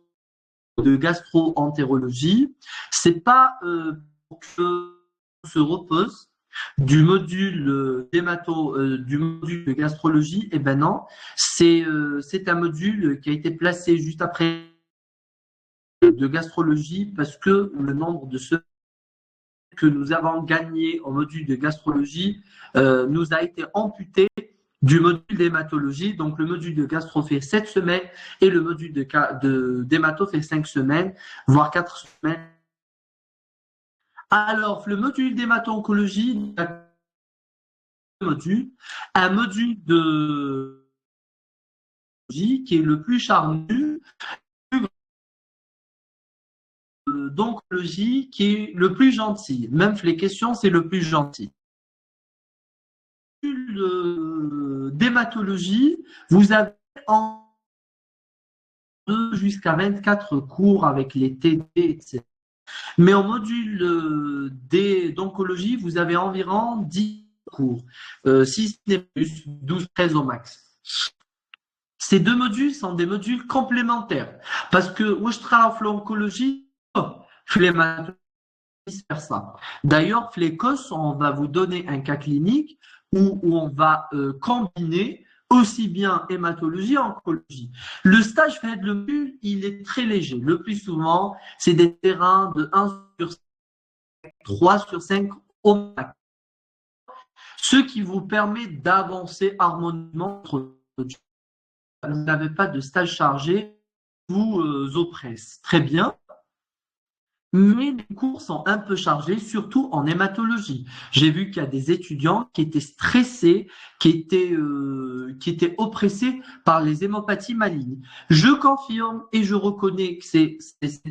de gastro-entérologie. C'est pas pour que on se repose du module du module de gastrologie. Eh ben non, c'est un module qui a été placé juste après de gastrologie parce que le nombre de ceux que nous avons gagné au module de gastrologie nous a été amputé du module d'hématologie. Donc, le module de gastro fait 7 semaines et le module d'hémato fait 5 semaines, voire 4 semaines. Alors, le module d'hémato-oncologie, un module de qui est le plus charnu, d'oncologie qui est le plus gentil. Même les questions, c'est le plus gentil. D'hématologie, vous avez en 2 jusqu'à 24 cours avec les TD, etc. Mais en module d'oncologie, vous avez environ 10 cours, 6 n'est plus, 12, 13 au max. Ces deux modules sont des modules complémentaires parce que l'oncologie, vice versa. D'ailleurs, Flécos, on va vous donner un cas clinique où on va combiner aussi bien hématologie et oncologie. Le stage fait le module, il est très léger. Le plus souvent, c'est des terrains de 1 sur 5, 3 sur 5 au max. Ce qui vous permet d'avancer harmonieusement entre vous n'avez pas de stage chargé, vous oppresse. Très bien. Mais les cours sont un peu chargés, surtout en hématologie. J'ai vu qu'il y a des étudiants qui étaient stressés, qui étaient oppressés par les hémopathies malignes. Je confirme et je reconnais que c'est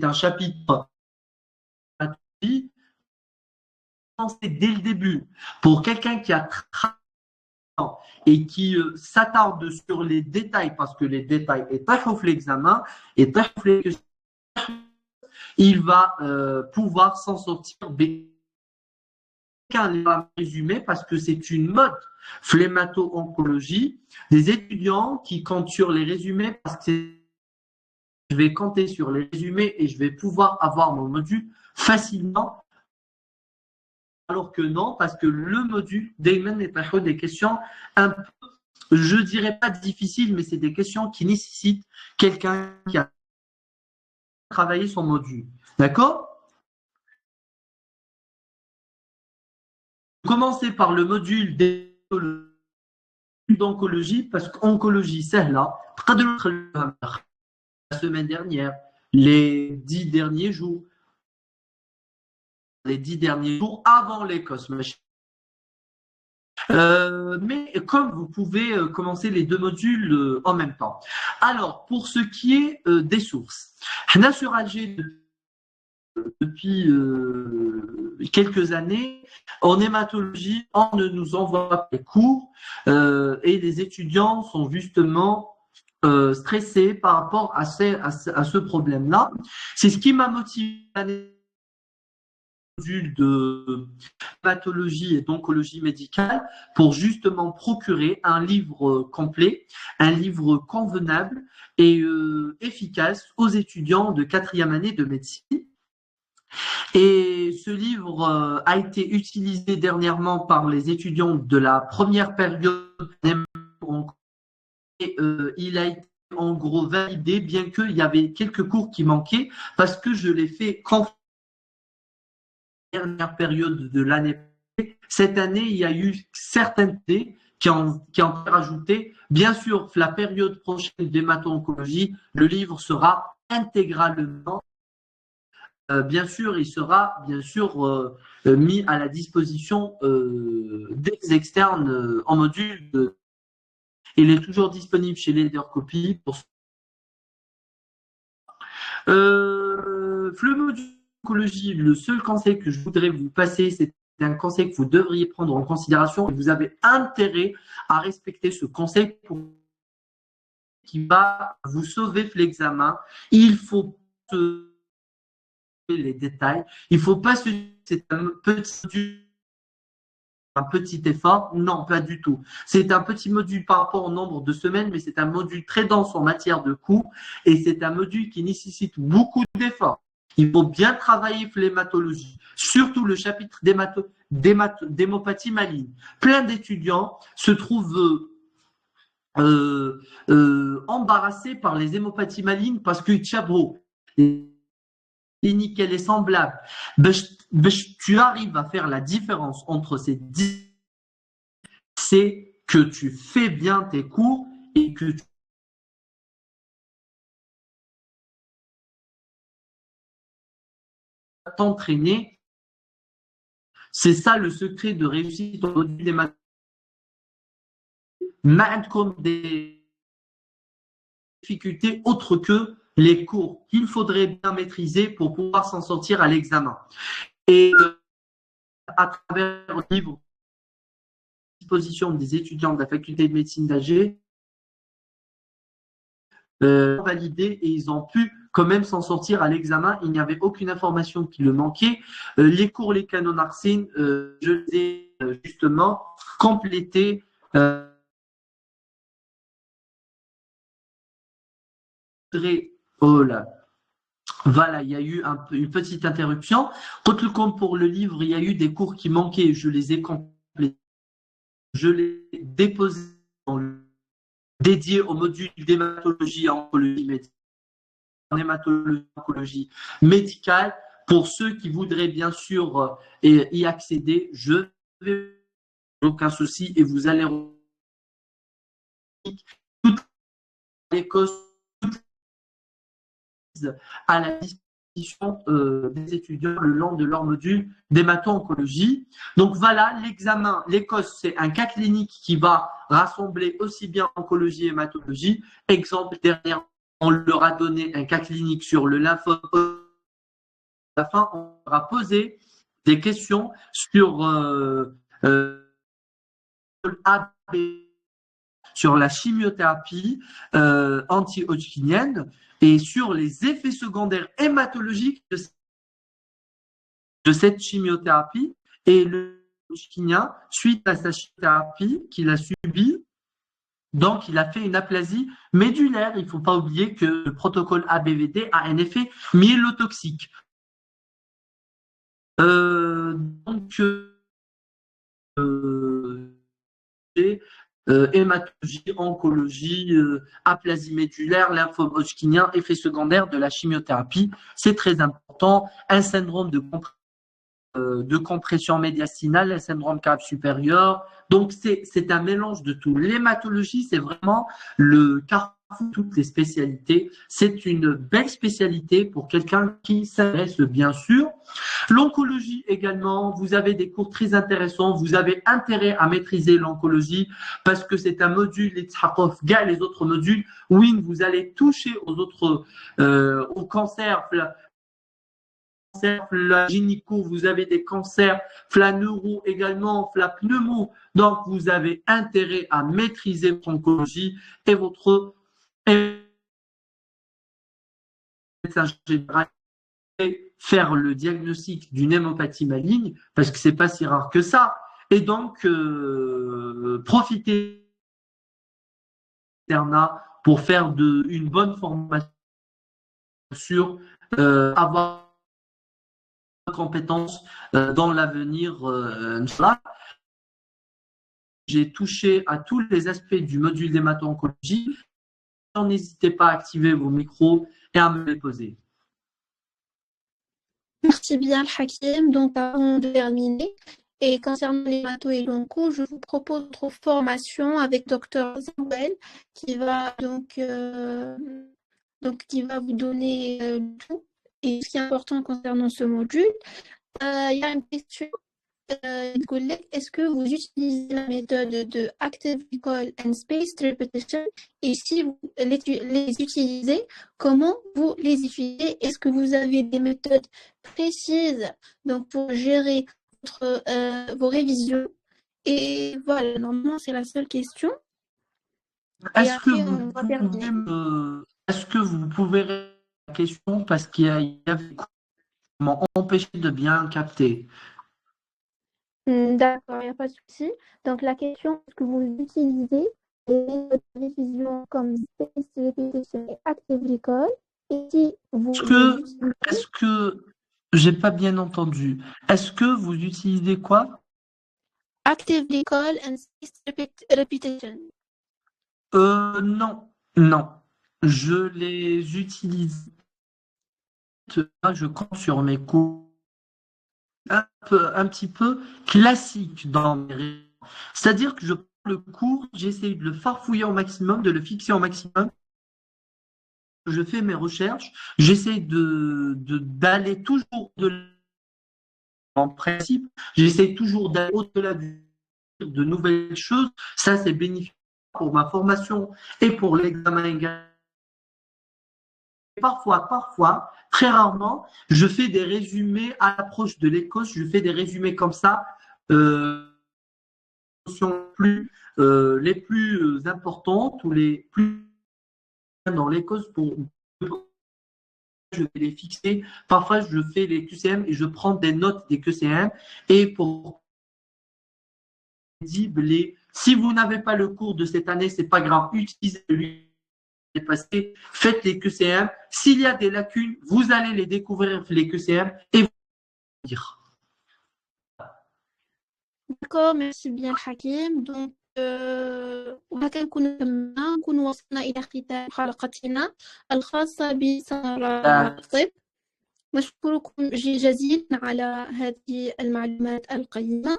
un chapitre pensé dès le début. Pour quelqu'un qui a et qui s'attarde sur les détails, parce que les détails est l'examen, et il va pouvoir s'en sortir bien résumé parce que c'est une mode phlémato-oncologie des étudiants qui comptent sur les résumés parce que je vais compter sur les résumés et je vais pouvoir avoir mon module facilement alors que non parce que le module Damon est à des questions un peu, je dirais pas difficiles mais c'est des questions qui nécessitent quelqu'un qui a travaillé son module. D'accord? Commencer par le module d'oncologie parce qu'oncologie, c'est là. La semaine dernière, les 10 derniers jours avant les cosmos. Mais comme vous pouvez commencer les deux modules en même temps. Alors, pour ce qui est des sources, on a sur Alger depuis quelques années, en hématologie, on ne nous envoie pas les cours et les étudiants sont justement stressés par rapport à ce problème-là. C'est ce qui m'a motivé à de pathologie et d'oncologie médicale pour justement procurer un livre complet, un livre convenable et efficace aux étudiants de quatrième année de médecine. Et ce livre a été utilisé dernièrement par les étudiants de la première période et il a été en gros validé, bien qu'il y avait quelques cours qui manquaient, parce que je l'ai fait dernière période de l'année. Cette année, il y a eu certaines thés qui ont été rajoutées. Bien sûr, la période prochaine d'hémato-oncologie, le livre sera intégralement bien sûr, il sera bien sûr mis à la disposition des externes en module. Il est toujours disponible chez Leadercopy. Le module oncologie, le seul conseil que je voudrais vous passer, c'est un conseil que vous devriez prendre en considération et vous avez intérêt à respecter ce conseil pour qui va vous sauver l'examen. Il faut se les détails. Il faut pas se dire que c'est un petit effort. Non, pas du tout. C'est un petit module par rapport au nombre de semaines, mais c'est un module très dense en matière de coûts et c'est un module qui nécessite beaucoup d'efforts. Il faut bien travailler l'hématologie, surtout le chapitre d'hémopathie maligne. Plein d'étudiants se trouvent embarrassés par les hémopathies malignes parce que clinique elle est semblable. Tu arrives à faire la différence entre ces 10, c'est que tu fais bien tes cours et que tu t'entraîner. C'est ça le secret de réussite au module des maths. Comme des difficultés autres que les cours qu'il faudrait bien maîtriser pour pouvoir s'en sortir à l'examen. Et à travers le livre disposition des étudiants de la faculté de médecine d'Alger, validé et ils ont pu quand même s'en sortir à l'examen. Il n'y avait aucune information qui le manquait. Les cours, les canons Narcine, je les ai justement complétés. Oh là. Voilà, il y a eu une petite interruption. Autre compte pour le livre, il y a eu des cours qui manquaient, je les ai complétés. Je les ai déposés dédiés au module d'hématologie et oncologie médicale. Pour ceux qui voudraient bien sûr y accéder, je vais aucun souci et vous allez toutes les causes à la disposition des étudiants le long de leur module d'hémato-oncologie. Donc voilà, l'examen, l'ECOS, c'est un cas clinique qui va rassembler aussi bien oncologie et hématologie. Exemple, dernièrement, on leur a donné un cas clinique sur le lymphome. À la fin, on leur a posé des questions sur sur la chimiothérapie anti-hodgkinienne et sur les effets secondaires hématologiques de cette chimiothérapie. Et le hodgkinien, suite à sa chimiothérapie qu'il a subie, donc il a fait une aplasie médulaire. Il ne faut pas oublier que le protocole ABVD a un effet myélotoxique. Donc, hématologie, oncologie, aplasie médulaire, lymphome hodgkinien, effet secondaire de la chimiothérapie. C'est très important. Un syndrome de compression médiastinale, un syndrome carpe supérieur. Donc, c'est un mélange de tout. L'hématologie, c'est vraiment le carrefour de toutes les spécialités. C'est une belle spécialité pour quelqu'un qui s'intéresse bien sûr. L'oncologie également, vous avez des cours très intéressants. Vous avez intérêt à maîtriser l'oncologie parce que c'est un module, les autres modules, oui, vous allez toucher aux autres, au cancer, la gynéco, vous avez des cancers, la neuro également, la pneumo. Donc, vous avez intérêt à maîtriser votre oncologie et votre médecin général faire le diagnostic d'une hémopathie maligne parce que c'est pas si rare que ça. Et donc, profitez d'Interna pour faire une bonne formation sur avoir compétences dans l'avenir. J'ai touché à tous les aspects du module d'hémato-oncologie. N'hésitez pas à activer vos micros et à me les poser. Merci bien, Hakim. Donc, avant de terminer, et concernant les maths et l'onco, je vous propose notre formation avec Dr Zawel qui va qui va vous donner tout et ce qui est important concernant ce module. Il y a une question يقول لك est-ce que vous utilisez la méthode de active recall and spaced repetition et si vous les utilisez, comment vous les utilisez? Est-ce que vous avez des méthodes précises donc pour gérer vos révisions? Et voilà, normalement c'est la seule question. Et Est-ce que après vous on va pouvez terminer. est-ce que vous pouvez répondre à la question parce qu'il y avait comment empêcher de bien capter? D'accord, il n'y a pas de souci. Donc la question, est-ce que vous utilisez les méthodes de révision comme spaced repetition et active recall? Et si vous Est-ce les que, utilisez, est-ce que, j'ai pas bien entendu. Est-ce que vous utilisez quoi? active recall and spaced repetition. Non, non. Je les utilise. Je compte sur mes cours un petit peu classiques dans mes révisions. C'est-à-dire que je prends le cours, j'essaie de le farfouiller au maximum, de le fixer au maximum. Je fais mes recherches, j'essaie d'aller toujours en principe, j'essaie toujours d'aller au-delà de nouvelles choses. Ça, c'est bénéfique pour ma formation et pour l'examen également. Parfois, très rarement, je fais des résumés à l'approche de l'Écosse. Je fais des résumés comme ça, plus, les plus importantes ou les plus dans l'Écosse pour je vais les fixer. Parfois, je fais les QCM et je prends des notes des QCM. Et pour si vous n'avez pas le cours de cette année, c'est pas grave. Utilisez lui passé, faites les QCM. S'il y a des lacunes, vous allez les découvrir les QCM et vous dire. D'accord, merci bien الحكيم. Donc وهكذا نكون وصلنا إلى ختام حلقتنا الخاصة بسنة الطب. نشكركم جزيلا على هذه المعلومات القيمة.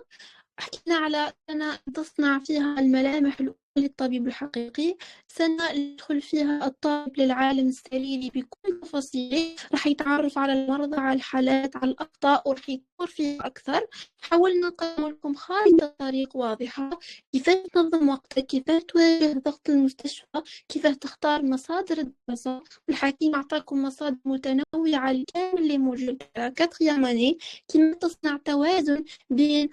حكينا على سنة تصنع فيها الملامح الأولى للطبيب الحقيقي، سنة يدخل فيها الطالب للعالم السريري بكل تفاصيله، راح يتعرف على المرضى، على الحالات، على الأخطاء، وراح يطور فيها أكثر. حاولنا نقدم لكم خارطة طريق واضحة، كيفاش تنظم وقتك، كيفاش تواجه ضغط المستشفى، كيفاش تختار مصادر الدراسة. والحكيم أعطاكم مصادر متنوعة لكامل اللي موجود كاتريام أني، كيما تصنع توازن بين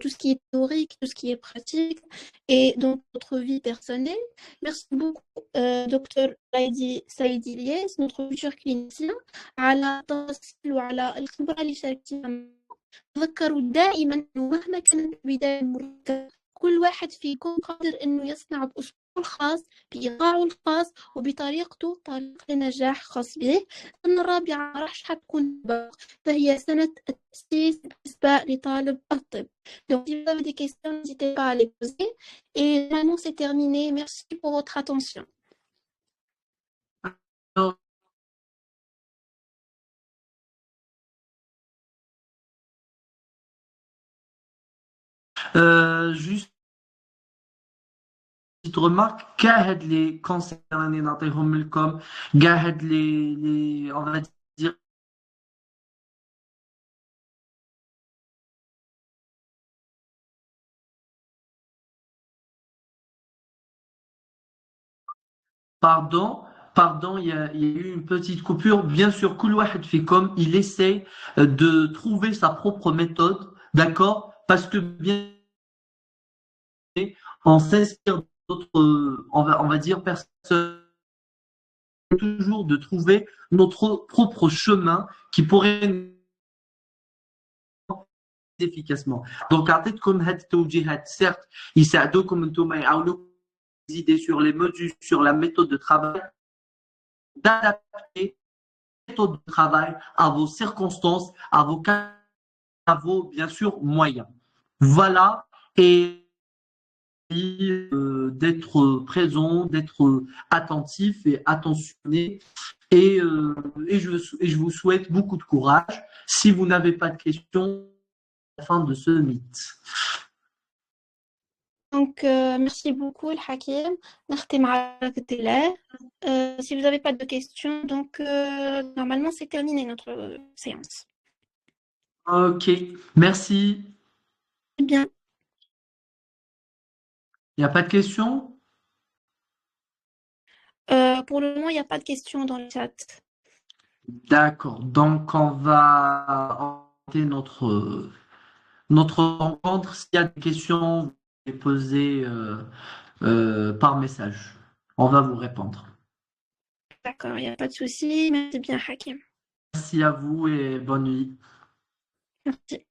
tout ce qui est théorique, tout ce qui est pratique et dans notre vie personnelle. Merci beaucoup, Dr. Saïdi Ilyes, notre futur clinicien, على التواصل وعلى الخبرة اللي شاركتيها معنا. تذكروا دائما أنه مهما كانت البداية مركزة، كل واحد فيكم قادر أنه يصنع بأسلوبه الخاص، بإيقاعه الخاص وبطريقته، طريقة لنجاح خاص به. السنة الرابعة راح حتكون فهي سنة التأسيس بالنسبة لطالب الطب. Donc, si vous avez des questions, n'hésitez pas à les poser. Et maintenant, c'est terminé. Merci pour votre attention. Juste petite remarque, قاعد les conseils اللي نعطيهم لكم قاعد les on va dire pardon, il y a eu une petite coupure. Bien sûr, كل واحد فيكم il essaie de trouver sa propre méthode, d'accord? Parce que bien on s'inspire d'autres, on va dire personnes toujours de trouver notre propre chemin qui pourrait nous efficacement. Donc, أعطيتكم هاد التوجيهات certes يساعدوكم انتم يعاونوكم des idées sur les modules, sur la méthode de travail, d'adapter la méthode de travail à vos circonstances, à vos bien sûr moyens. Voilà, et d'être présent, d'être attentif et attentionné. Et je vous souhaite beaucoup de courage. Si vous n'avez pas de questions, à la fin de ce mythe. Donc, merci beaucoup, Al-Hakim. نختم على بركة الله. Si vous n'avez pas de questions, donc normalement c'est terminé notre séance. Ok, merci. Eh bien, Il n'y a pas de questions? pour le moment, il n'y a pas de questions dans le chat. D'accord, donc on va orienter notre rencontre. S'il y a des questions, vous les posez par message. On va vous répondre. D'accord, il n'y a pas de souci. Merci bien, Hakim. Merci à vous et bonne nuit. Merci.